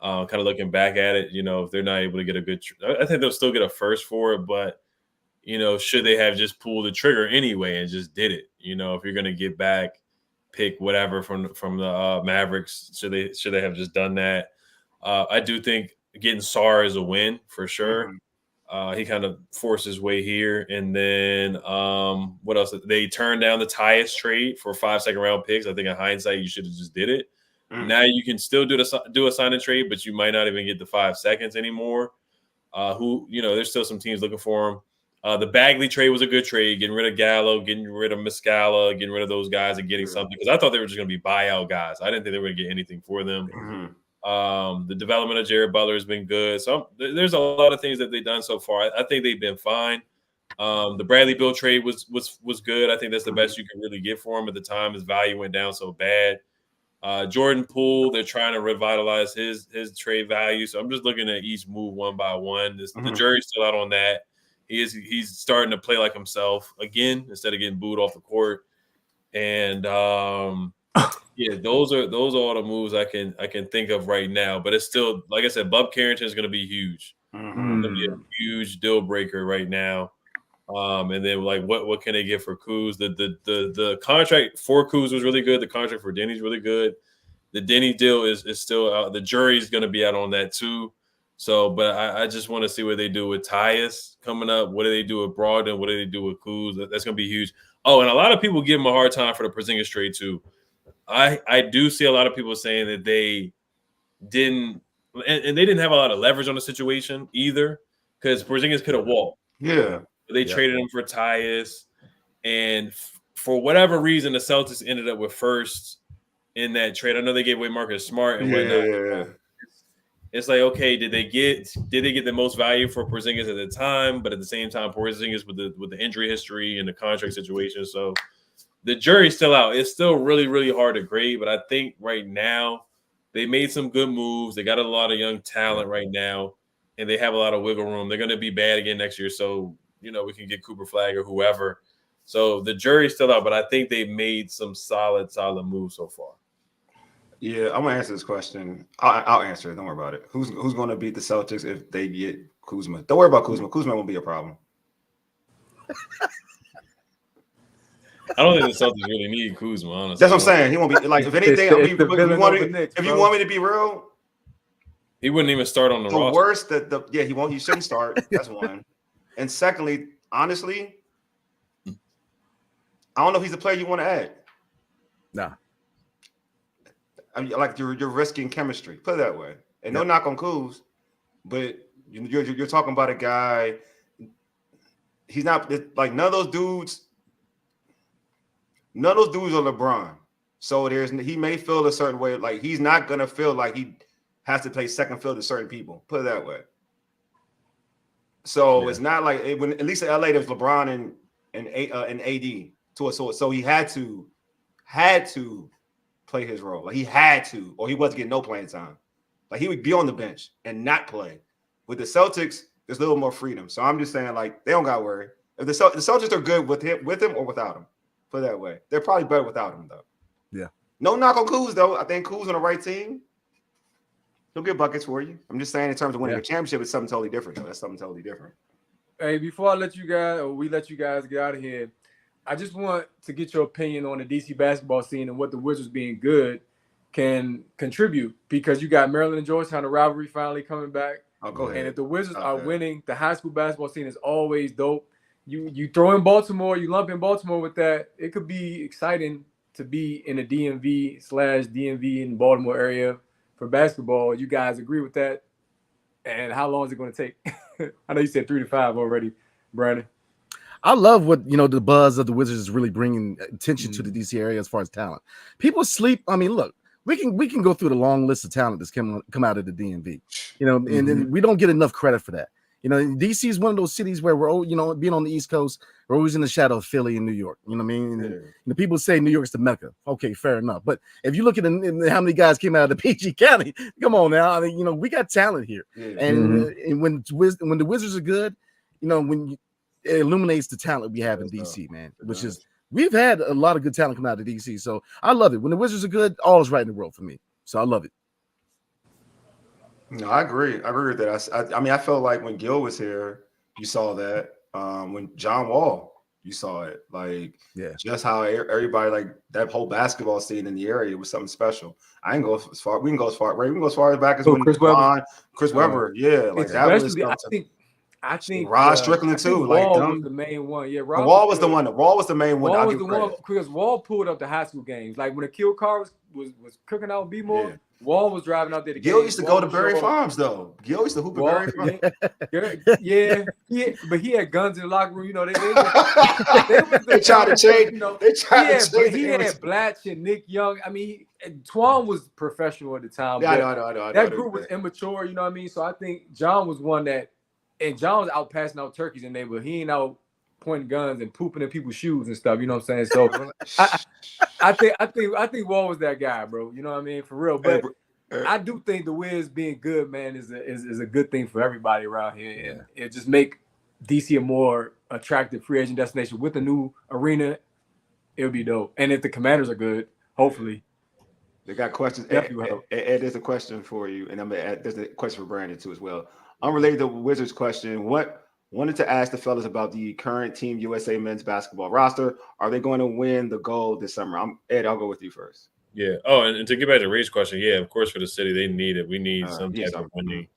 Kind of looking back at it, you know, if they're not able to get a good, I think they'll still get a first for it. But you know, should they have just pulled the trigger anyway and just did it? You know, if you're going to get back, pick whatever from the Mavericks, should they have just done that? I do think getting Sarr is a win for sure. He kind of forced his way here. And then what else? They turned down the Tyus trade for 5 second-round picks. I think in hindsight, you should have just did it. Now you can still do a sign and trade, but you might not even get the 5 seconds anymore. There's still some teams looking for him. The Bagley trade was a good trade, getting rid of Gallo, getting rid of Muscala, getting rid of those guys and getting something. Because I thought they were just going to be buyout guys. I didn't think they were going to get anything for them. The development of Jared Butler has been good. So there's a lot of things that they've done so far. I think they've been fine. The Bradley Beal trade was good. I think that's the best you can really get for him at the time. His value went down so bad. Jordan Poole, they're trying to revitalize his trade value. So I'm just looking at each move one by one. The jury's still out on that. He's starting to play like himself again instead of getting booed off the court. And yeah, those are all the moves I can think of right now. But it's still, like I said, Bub Carrington is going to be huge. It's going to be a huge deal breaker right now. And then like what can they get for Kuz? The contract for Kuz was really good. The contract for Deni's really good. The Deni deal is still out. The jury's going to be out on that too. So, but I just want to see what they do with Tyus coming up. What do they do with Brogdon? What do they do with Kuz? That's going to be huge. Oh, and a lot of people give him a hard time for the Porzingis trade too. I do see a lot of people saying that they didn't, and they didn't have a lot of leverage on the situation either, because Porzingis could have walked. Yeah. They traded him for Tyus, and for whatever reason, the Celtics ended up with first in that trade. I know they gave away Marcus Smart and whatnot. Yeah. It's like, okay, did they get the most value for Porzingis at the time? But at the same time, Porzingis with the injury history and the contract situation, so the jury's still out. It's still really, really hard to grade. But I think right now they made some good moves. They got a lot of young talent right now, and they have a lot of wiggle room. They're going to be bad again next year, so we can get Cooper Flag or whoever. So the jury's still out, but I think they've made some solid moves so far. Yeah, I'm gonna answer this question. I'll answer it. Don't worry about it. Who's going to beat the Celtics if they get Kuzma? Don't worry about Kuzma. Kuzma won't be a problem. I don't think the Celtics really need Kuzma, honestly. That's what I'm saying. He won't be like if anything. If you want me to be real, he wouldn't even start on the roster. Worst he won't. He shouldn't start. That's one. And secondly, honestly, I don't know if he's the player you want to add. Nah. I mean, like you're risking chemistry. Put it that way. And no knock on Kuz, but you're talking about a guy. He's not like none of those dudes. None of those dudes are LeBron. So he may feel a certain way. Like he's not gonna feel like he has to play second field to certain people. Put it that way. So it's not like when at least in LA there's LeBron and AD to it. So he had to play his role. Like he had to, or he wasn't getting no playing time. Like he would be on the bench and not play. With the Celtics, there's a little more freedom. So I'm just saying, like, they don't got to worry. If the Celtics are good with him or without him, put it that way. They're probably better without him, though. Yeah. No knock on Kuz, though. I think Kuz on the right team. He'll get buckets for you. I'm just saying in terms of winning a championship, it's something totally different, though. That's something totally different. Hey, before I let you guys, or we let you guys get out of here, I just want to get your opinion on the DC basketball scene and what the Wizards being good can contribute, because you got Maryland and Georgetown, the rivalry finally coming back. Oh, go ahead. And if the Wizards are winning, the high school basketball scene is always dope. You throw in Baltimore, you lump in Baltimore with that, it could be exciting to be in the DMV/DMV in the Baltimore area for basketball. You guys agree with that? And how long is it going to take? I know you said 3 to 5 already, Brandon. I love what the buzz of the Wizards is really bringing attention to the DC area as far as talent. People sleep. I mean, look, we can go through the long list of talent that's come out of the DMV, and then we don't get enough credit for that. DC is one of those cities where we're, being on the East Coast, we're always in the shadow of Philly and New York. You know what I mean? And the people say New York's the Mecca. Okay, fair enough. But if you look at how many guys came out of the PG County, come on now. I mean, we got talent here. Yeah. And when the Wizards are good, it illuminates the talent we have in DC, man. Which is, we've had a lot of good talent come out of DC. So I love it. When the Wizards are good, all is right in the world for me. So I love it. No, I agree. I agree with that. I mean, I felt like when Gil was here, you saw that. When John Wall, you saw it. Like, just how everybody, like that whole basketball scene in the area was something special. I ain't go as far. We can go as far. Right? We can go as far back as when Chris Webber. Yeah, like that was. I think Rod Strickland too. Wall was the main one. Yeah, Wall was the one. Wall was the main one. Wall was the one because Wall pulled up the high school games. Like when Akil Carr was cooking out B-more. Wall was driving out there to Gil used to go to Berry Farms, though. Gil used to hoop at Berry Farms. But he had guns in the locker room. They tried to change. But he had Blatch and Nick Young. I mean, Twan was professional at the time. Yeah, I know. That group was immature. You know what I mean? So I think John was one that, and John was out passing out turkeys in there, but he ain't out pointing guns and pooping in people's shoes and stuff. You know what I'm saying? So I think Wall was that guy, bro. You know what I mean? For real. But I do think the Wiz being good, man, is a good thing for everybody around here. And it just make DC a more attractive free agent destination with a new arena. It'll be dope. And if the Commanders are good, hopefully. They got questions. Ed, there's a question for you, and there's a question for Brandon too as well. Unrelated to Wizards question, wanted to ask the fellas about the current Team USA men's basketball roster. Are they going to win the gold this summer? Ed, I'll go with you first. Yeah. Oh, and to get back to Ray's question, yeah, of course, for the city, they need it. We need some type of winning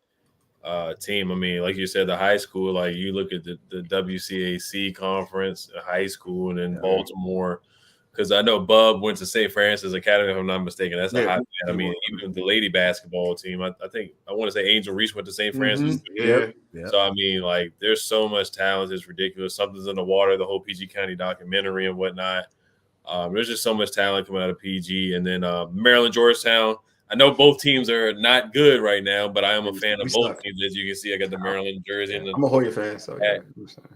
team. I mean, like you said, the high school, like you look at the WCAC conference, high school, and then Baltimore. Because I know Bub went to St. Francis Academy, if I'm not mistaken. That's a hot man. I mean, even the lady basketball team, I want to say Angel Reese went to St. Francis. Yep. So, I mean, like, there's so much talent. It's ridiculous. Something's in the water, the whole PG County documentary and whatnot. There's just so much talent coming out of PG. And then Maryland, Georgetown. I know both teams are not good right now, but I am a fan of both teams. As you can see, I got the Maryland jersey. And I'm a Hoya fan. So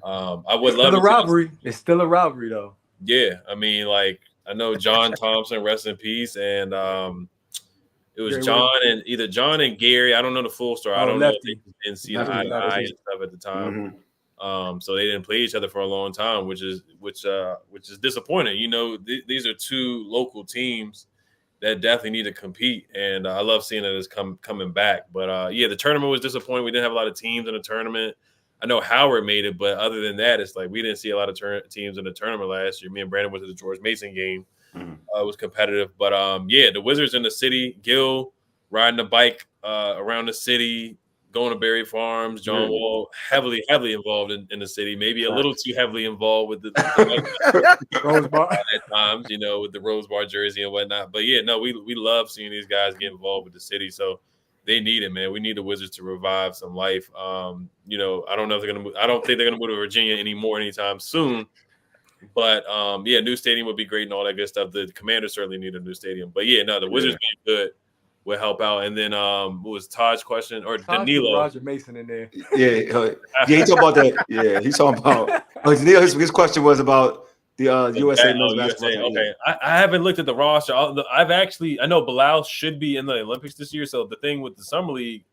I would love it. Rivalry. It's still a rivalry, though. Yeah, I mean, like, I know John Thompson, rest in peace, and it was John and either John and Gary. I don't know the full story. I don't know if they didn't see the eye to eye and stuff at the time. So they didn't play each other for a long time, which is disappointing. These are two local teams that definitely need to compete, and I love seeing that it's coming back. But the tournament was disappointing. We didn't have a lot of teams in the tournament. I know Howard made it, but other than that, it's like we didn't see a lot of teams in the tournament last year. Me and Brandon went to the George Mason game. It was competitive. But, the Wizards in the city, Gil riding the bike around the city, going to Berry Farms. John Wall heavily involved in the city, maybe a little too heavily involved with the Rose Bar at times, with the Rose Bar jersey and whatnot. But yeah, no, we love seeing these guys get involved with the city. So they need it, man. We need the Wizards to revive some life. I don't know if they're gonna move. I don't think they're gonna move to Virginia anymore anytime soon. But new stadium would be great and all that good stuff. The Commanders certainly need a new stadium. But yeah, no, the Wizards being good will help out. And then what was Todd's question or Danilo? Roger Mason in there. Yeah, he talking about that. Yeah, he's talking about. Danilo, his question was about the USA men's basketball team. Okay, I haven't looked at the roster. I know Bilal should be in the Olympics this year. So the thing with the summer league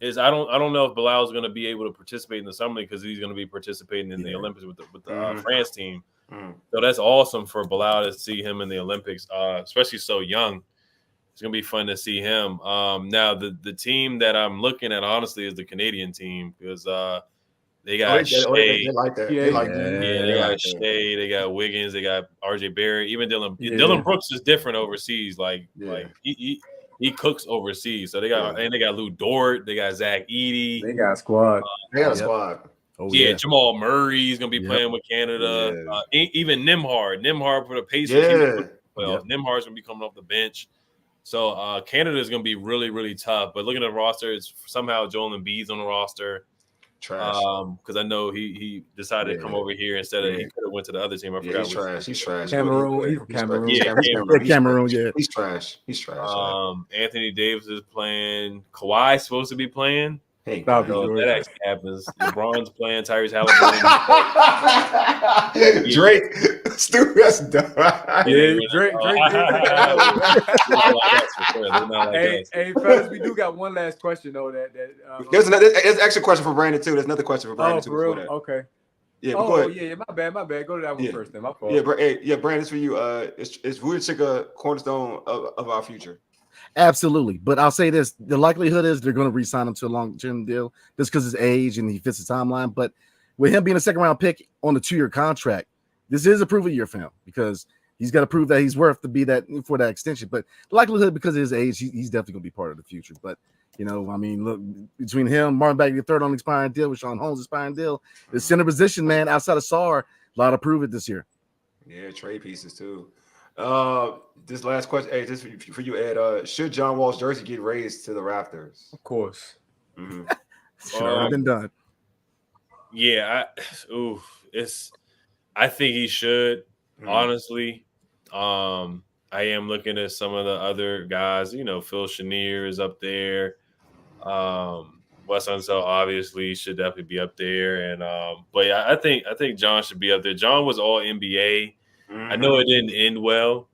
is I don't know if Bilal is going to be able to participate in the summer league because he's going to be participating in the Olympics with the France team. So that's awesome for Bilal to see him in the Olympics, especially so young. It's gonna be fun to see him. Now the team that I'm looking at honestly is the Canadian team because they got Shea. They like that. Yeah, They like that. They got Shea, they got Wiggins, they got RJ Barrett, even Dylan. Yeah. Dylan Brooks is different overseas. Like he cooks overseas. So they got and they got Lou Dort, they got Zach Edey. They got a squad. They got a squad. Oh, Jamal Murray's gonna be playing with Canada. Even Nimhard for the Pacers. Nimhard's gonna be coming off the bench. So Canada is gonna be really, really tough. But looking at the roster, it's somehow Joel Embiid's on the roster. Trash. Because I know he decided to come over here instead of he could have went to the other team. I forgot. He's trash. Cameroon. He's from Cameroon. Cameroon. Yeah. He's trash. Anthony Davis is playing. Kawhi's supposed to be playing. Hey, that actually happens. LeBron's playing. Tyrese Halliburton. Drake. Stupid. That's dumb. Drake. Hey, fellas, we do got one last question though. There's actually a question for Brandon too. There's another question for Brandon too. For real? Okay. Yeah. Go ahead. Yeah. My bad. Go to that one first. Then my fault. Yeah, Brandon, it's for you. Is Vucevic a cornerstone of our future? Absolutely. But I'll say this, the likelihood is they're going to re-sign him to a long-term deal just because his age and he fits the timeline. But with him being a second-round pick on a 2-year contract, this is a prove year for him because he's got to prove that he's worth to be that for that extension. But the likelihood because of his age, he's definitely going to be part of the future. But, look, between him, Martin Bagley, third on expiring deal, with Sean Holmes expiring deal, the center position, man, outside of Sarr, a lot to prove it this year. Yeah, trade pieces too. This last question, hey, this for you, Ed. Should John Wall's jersey get raised to the rafters? Of course. Sure, been done. Yeah, I think he should. Honestly, I am looking at some of the other guys. Phil Chenier is up there. Wes Unseld obviously should definitely be up there, and but yeah, I think John should be up there. John was all NBA. I know it didn't end well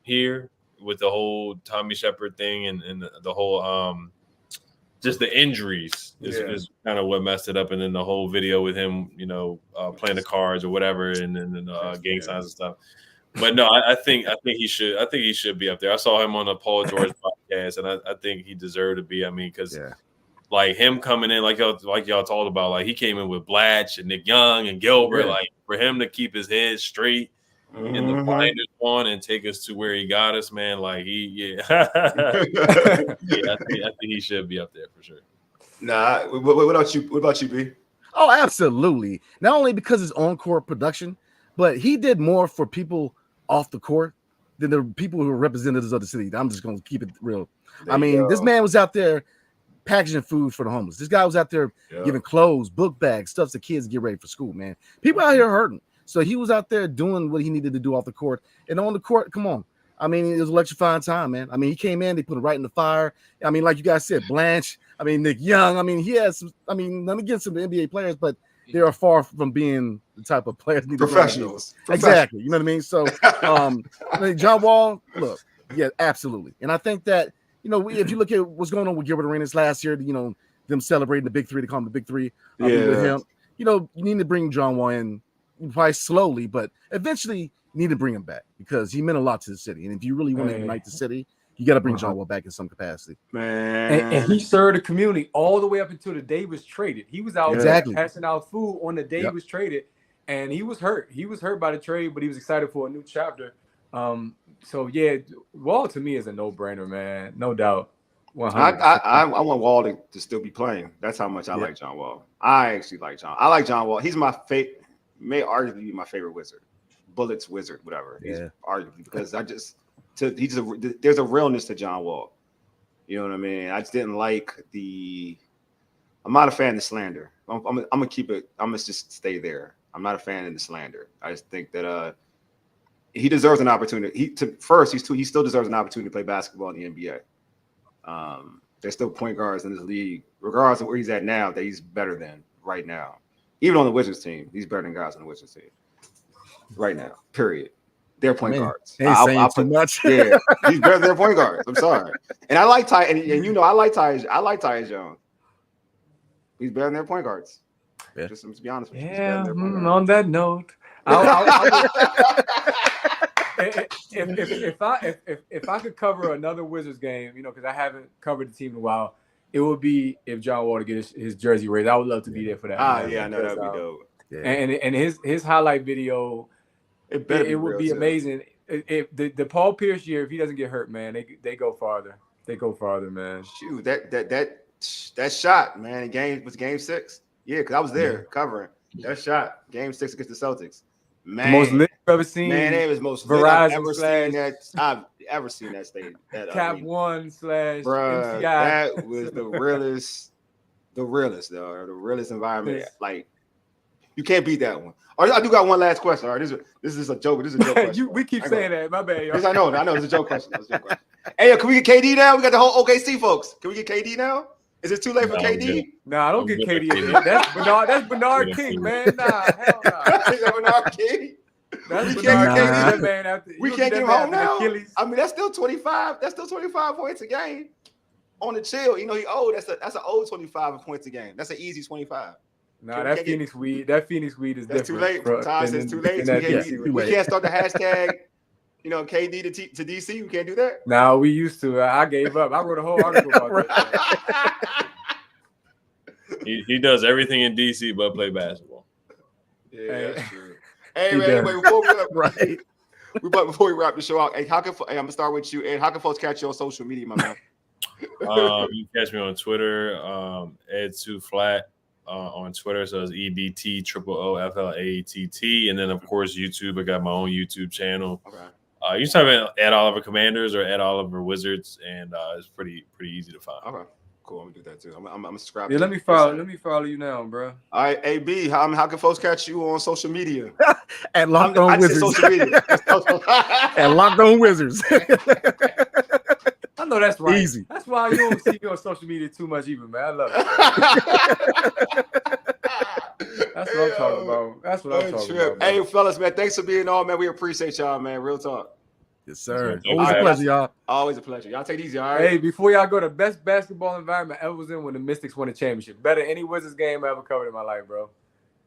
here with the whole Tommy Shepard thing and the whole just the injuries is kind of what messed it up, and then the whole video with him, playing the cards or whatever, and then gang signs and stuff. But no, I think he should. I think he should be up there. I saw him on the Paul George podcast, and I think he deserved to be. I mean, because like him coming in, like y'all talked about, like he came in with Blatch and Nick Young and Gilbert. Like for him to keep his head straight and the blinders on and take us to where he got us, man. Like I think he should be up there for sure. Nah, what about you? What about you, B? Oh, absolutely. Not only because it's on-court production, but he did more for people off the court than the people who are representatives of the city. I'm just going to keep it real. This man was out there packaging food for the homeless. This guy was out there giving clothes, book bags, stuff so kids get ready for school, man. People out here hurting. So he was out there doing what he needed to do off the court. And on the court, come on. It was electrifying time, man. He came in, they put him right in the fire. Like you guys said, Blanche, Nick Young. He has some, none against some NBA players, but they are far from being the type of players need professionals. Exactly. You know what I mean? So John Wall, look, yeah, absolutely. And I think that, if you look at what's going on with Gilbert Arenas last year, them celebrating the big three, they call him the big three. With him, you need to bring John Wall in probably slowly, but eventually you need to bring him back because he meant a lot to the city. And if you really want to unite the city, you got to bring John Wall back in some capacity. Man. And he served the community all the way up until the day he was traded. He was out passing out food on the day he was traded, and he was hurt. He was hurt by the trade, but he was excited for a new chapter. So, yeah, Wall to me is a no-brainer, man. No doubt. I want Wall to still be playing. That's how much I like John Wall. I actually like John. I like John Wall. He's my favorite. May arguably be my favorite wizard. Bullets wizard, whatever. He's arguably because there's a realness to John Wall. You know what I mean? I just didn't like I'm not a fan of slander. I'm gonna keep it. I'm gonna just stay there. I'm not a fan of the slander. I just think that he deserves an opportunity. He still deserves an opportunity to play basketball in the NBA. There's still point guards in this league, regardless of where he's at now, that he's better than right now. Even on the Wizards team, he's better than guys on the Wizards team right now. Period. They're point guards. Ain't saying too much. Yeah, he's better than their point guards. I'm sorry. And I like Ty, and you know I like Tyus Jones. He's better than their point guards. Yeah. Just to be honest with you. Yeah. On that note, if I could cover another Wizards game, you know, because I haven't covered the team in a while, it would be if John Wall to get his jersey raised. I would love to be there for that. I know that'd be dope. Yeah. And his highlight video, it would be amazing. If the Paul Pierce year, if he doesn't get hurt, man, they go farther. They go farther, man. Shoot, that shot, man. Game 6. Yeah, because I was there covering that shot. Game 6 against the Celtics. Man, the most lit I've ever seen. Man, it was most lit I've ever seen that stage. Cap 1 / bruh, MCI. That was the realest environment. Like, you can't beat that one. I do got one last question. All right, this is a joke. This is a joke question. We keep saying that. My bad, y'all. I know. It's a joke question. Hey, can we get KD now? We got the whole OKC folks. Can we get KD now? Is it too late for KD? Nah, I don't get KD. That's Bernard King, man. Nah, hell nah. Bernard King. That's Bernard King. That man after, we can't get him home now. I mean, that's still 25. That's still 25 points a game on the chill. You know, he old. That's an old 25 points a game. That's an easy 25. Nah, that Phoenix weed is that's different. Too late. Todd says too late. We can't start the hashtag. You know, KD to DC. We can't do that. No, we used to. I gave up. I wrote a whole article about that. He does everything in DC but play basketball. Yeah, that's true. Hey, man, anyway, before we wrap the show out, hey, I'm gonna start with you. And how can folks catch you on social media, my man? You can catch me on Twitter, Ed2Flat on Twitter. So it's EDTOOOFLATT, and then of course YouTube. I got my own YouTube channel. Okay. You just type in Ed Oliver Commanders or Ed Oliver Wizards, and it's pretty easy to find. Okay, cool. I'm gonna do that too. I'm subscribed. Yeah, let me follow you now, bro. All right, AB. How can folks catch you on social media? At Locked On Wizards. Social media. At Locked On Wizards. I know that's right. Easy. That's why you don't see me on social media too much, even, man. I love it. That's what I'm talking about. That's what I'm talking about. Hey, fellas, man, thanks for being on, man. We appreciate y'all, man. Real talk. Yes, sir. Always a pleasure, y'all. Always a pleasure. Y'all take it easy, all right? Hey, before y'all go, the best basketball environment I ever was in when the Mystics won a championship. Better than any Wizards game I ever covered in my life, bro.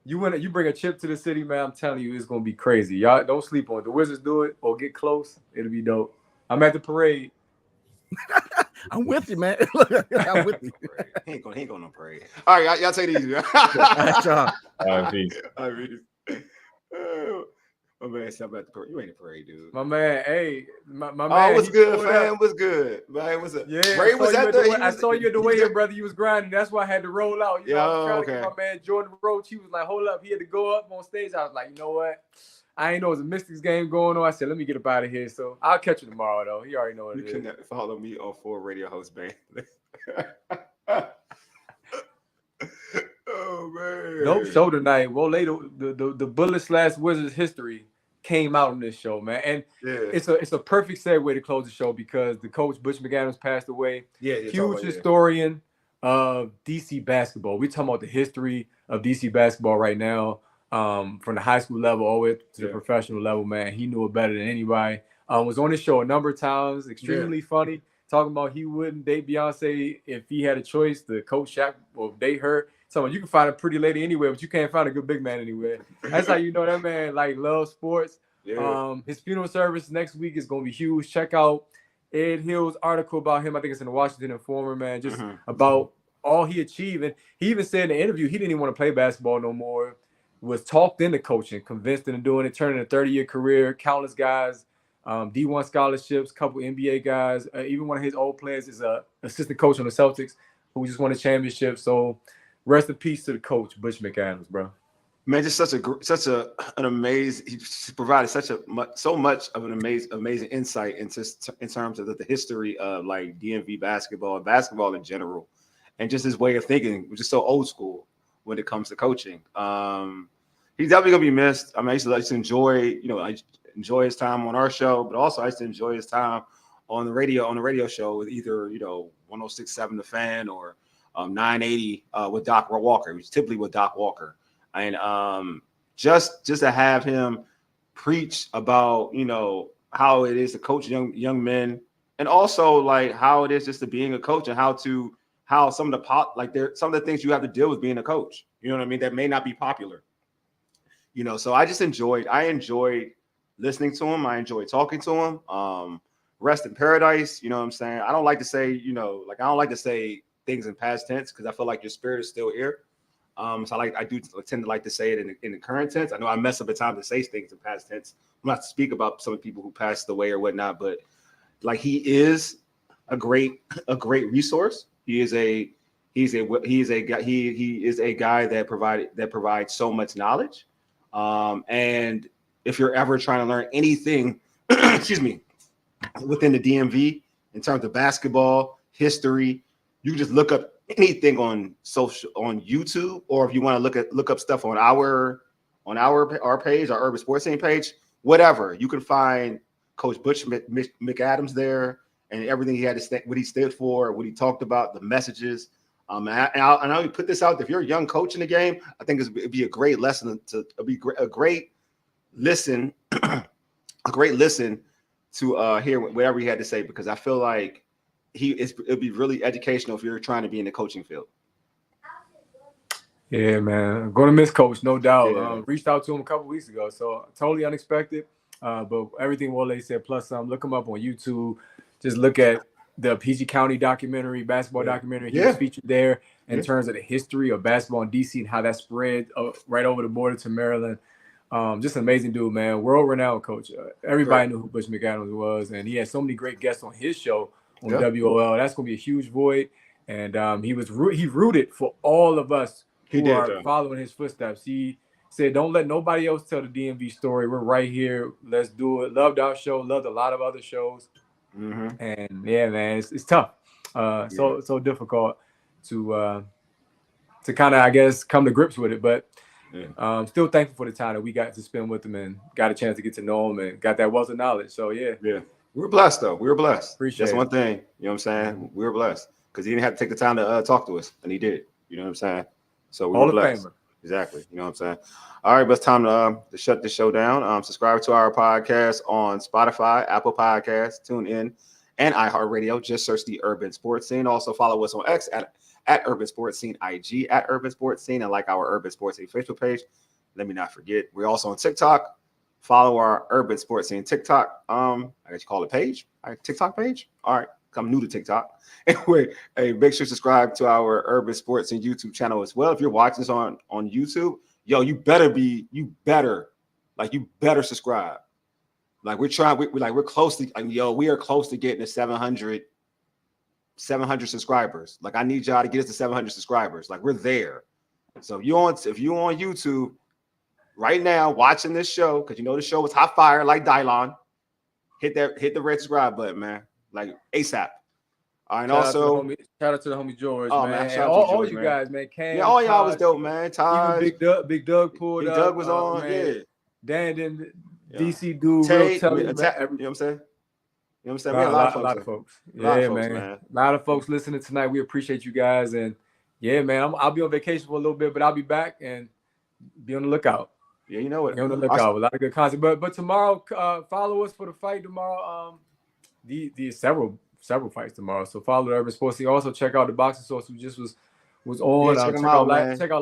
You bring a chip to the city, man. I'm telling you, it's gonna be crazy. Y'all don't sleep on it. The Wizards do it or get close, it'll be dope. I'm at the parade. I'm with you, man. I'm with you. He ain't going no parade. All right, y'all take it easy. All right, peace. My man said about the parade. You ain't a parade, dude. My man, hey, my man. Oh, what's good, fam? What's good? Man, what's up? Yeah, Ray was at the. I saw you at the weigh-in, brother. You was grinding. That's why I had to roll out. You know, I was trying to get my man Jordan Roach. He was like, hold up. He had to go up on stage. I was like, you know what? I ain't know it was a Mystics game going on. I said, let me get up out of here. So I'll catch you tomorrow, though. He already know what it is. You can follow me on 4 Radio Host, man. Oh, man. Dope show tonight. Well, later, the Bullets / Wizards history came out on this show, man. And it's a perfect segue to close the show because the coach, Butch McAdams, passed away. Yeah, huge historian of DC basketball. We're talking about the history of DC basketball right now. From the high school level all the way to the professional level, man. He knew it better than anybody. Was on his show a number of times. Extremely funny. Talking about he wouldn't date Beyonce if he had a choice. The coach Shaq will date her. So you can find a pretty lady anywhere, but you can't find a good big man anywhere. That's how you know that man loves sports. Yeah. His funeral service next week is gonna be huge. Check out Ed Hill's article about him. I think it's in the Washington Informer, man. Just about all he achieved. And he even said in the interview he didn't even want to play basketball no more. Was talked into coaching, convinced into doing it, turning a 30-year career, countless guys D1 scholarships, couple NBA guys. Even one of his old players is a assistant coach on the Celtics who just won a championship. So rest in peace to the coach, Butch McAdams, bro. Man, just an amazing. He provided so much of an amazing insight in terms of the history of like DMV basketball and basketball in general, and just his way of thinking, which is so old school when it comes to coaching. He's definitely gonna be missed. I mean, I used to enjoy, I enjoy his time on our show, but also I used to enjoy his time on the radio show with either 106.7 The Fan or 980 with Doc Walker. It was typically with Doc Walker. And just to have him preach about how it is to coach young men, and also like how it is just to being a coach, and how some of the things you have to deal with being a coach. You know what I mean? That may not be popular. So I enjoyed listening to him. I enjoyed talking to him. Rest in paradise. You know what I'm saying? I don't like to say I don't like to say things in past tense because I feel like your spirit is still here. So I do tend to like to say it in the current tense. I know I mess up at times to say things in past tense. I'm not to speak about some of the people who passed away or whatnot, but like he is a great resource. He is a guy that provides so much knowledge. And if you're ever trying to learn anything, excuse me, within the DMV in terms of basketball history, you can just look up anything on YouTube, or if you want to look up stuff on our page, our Urban Sports Scene page, whatever, you can find Coach Butch McAdams there, and everything he had to say, what he stood for, what he talked about, the messages. And I'll put this out. If you're a young coach in the game, I think it'd be a great lesson a great listen to hear whatever he had to say, because I feel like it'd be really educational if you're trying to be in the coaching field. Yeah, man. I'm going to miss Coach, no doubt. Yeah. Reached out to him a couple weeks ago, so totally unexpected. But everything Wale said, plus some. Look him up on YouTube. Just look at the PG County basketball documentary. He was featured there in terms of the history of basketball in DC and how that spread right over the border to Maryland. Just an amazing dude, man. World-renowned coach. Everybody knew who Butch McAdams was, and he had so many great guests on his show on WOL. That's going to be a huge void. And he rooted for all of us who are following his footsteps. He said, don't let nobody else tell the DMV story. We're right here. Let's do it. Loved our show. Loved a lot of other shows. Mm-hmm. And yeah, man, it's tough. So difficult to kind of, I guess, come to grips with it. But still thankful for the time that we got to spend with him and got a chance to get to know him and got that wealth of knowledge. So yeah. We were blessed, though. We were blessed. Appreciate That's one thing. You know what I'm saying? We were blessed because he didn't have to take the time to talk to us, and he did. You know what I'm saying? So we were blessed. Exactly. You know what I'm saying? All right, but it's time to shut this show down. Subscribe to our podcast on Spotify, Apple Podcasts, TuneIn, and iHeartRadio. Just search the Urban Sports Scene. Also follow us on X at Urban Sports Scene, IG at Urban Sports Scene, and like our Urban Sports Scene Facebook page. Let me not forget, we're also on TikTok. Follow our Urban Sports Scene TikTok. I guess you call it page. Our TikTok page. All right. I'm new to TikTok. Anyway, hey, make sure to subscribe to our Urban Sports Scene YouTube channel as well. If you're watching this on YouTube, you better subscribe. Like we're close to, we are close to getting to 700 subscribers. Like I need y'all to get us to 700 subscribers. Like we're there. So if you on YouTube right now watching this show, because the show is hot fire like Dylon, hit the red subscribe button, man. Like ASAP. All right, shout out to the homie George, man. Shout out to all George, you man. guys, man. Cam, all y'all Todd, was dope, man. Todd, Big Doug pulled up. Doug was on, man. Dan and DC dude, Tate, real you know what I'm saying? We had a lot of folks. Yeah, man. A lot of folks listening tonight. We appreciate you guys, and yeah, man. I'll be on vacation for a little bit, but I'll be back and be on the lookout. Yeah, you know what? Be on the lookout. A lot of good content. But tomorrow, follow us for the fight tomorrow. The several fights tomorrow. So follow the Urban Sports Scene. Also check out the Boxing Source who just was on. Check out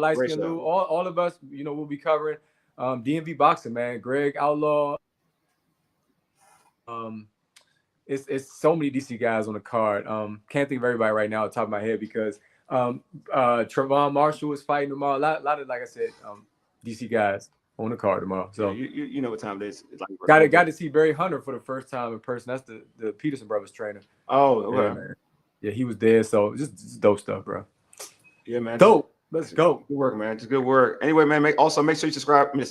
Light Skin Lou. All of us, we'll be covering DMV boxing, man. Greg Outlaw. It's so many DC guys on the card. Can't think of everybody right now off the top of my head because Trevon Marshall is fighting tomorrow. A lot of, like I said, DC guys. on the card tomorrow. So you know what time it is. It's like got to see Barry Hunter for the first time in person. That's the Peterson brothers trainer. Oh, okay. Yeah, man. Yeah, he was there. So just dope stuff, bro. Yeah, man. Dope. Let's go. Good work, man. Just good work. Anyway, man, make sure you subscribe. Make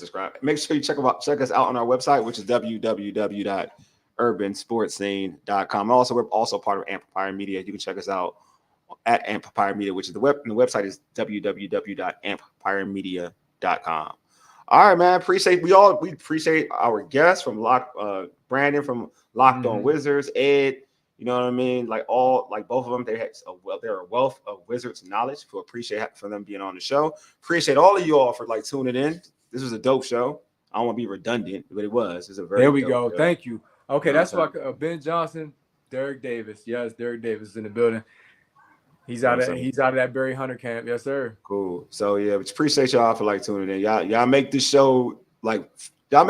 sure you check us out on our website, which is www.urbansportscene.com. Also, we're also part of Amplifier Media. You can check us out at Amplifier Media, which is the website is www.amplifiermedia.com. All right, man. We appreciate our guests from Brandon from Locked On Wizards, Ed. You know what I mean? Like both of them, they're a wealth of Wizards knowledge. We appreciate for them being on the show. Appreciate all of you all for tuning in. This was a dope show. I don't want to be redundant, but it was. It's a very there we dope go. show. Thank you. Okay, that's why Ben Johnson, Derek Davis. Yes, Derek Davis is in the building. He's out of that Barry Hunter camp. Yes, sir. Cool. So yeah, we appreciate y'all for tuning in. Y'all make this show hot. I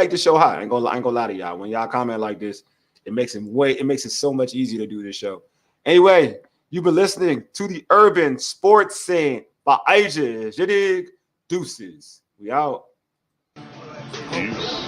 ain't gonna lie to y'all. When y'all comment like this, it makes it so much easier to do this show. Anyway, you've been listening to the Urban Sports Scene by Ages. You dig? Deuces. We out. Peace.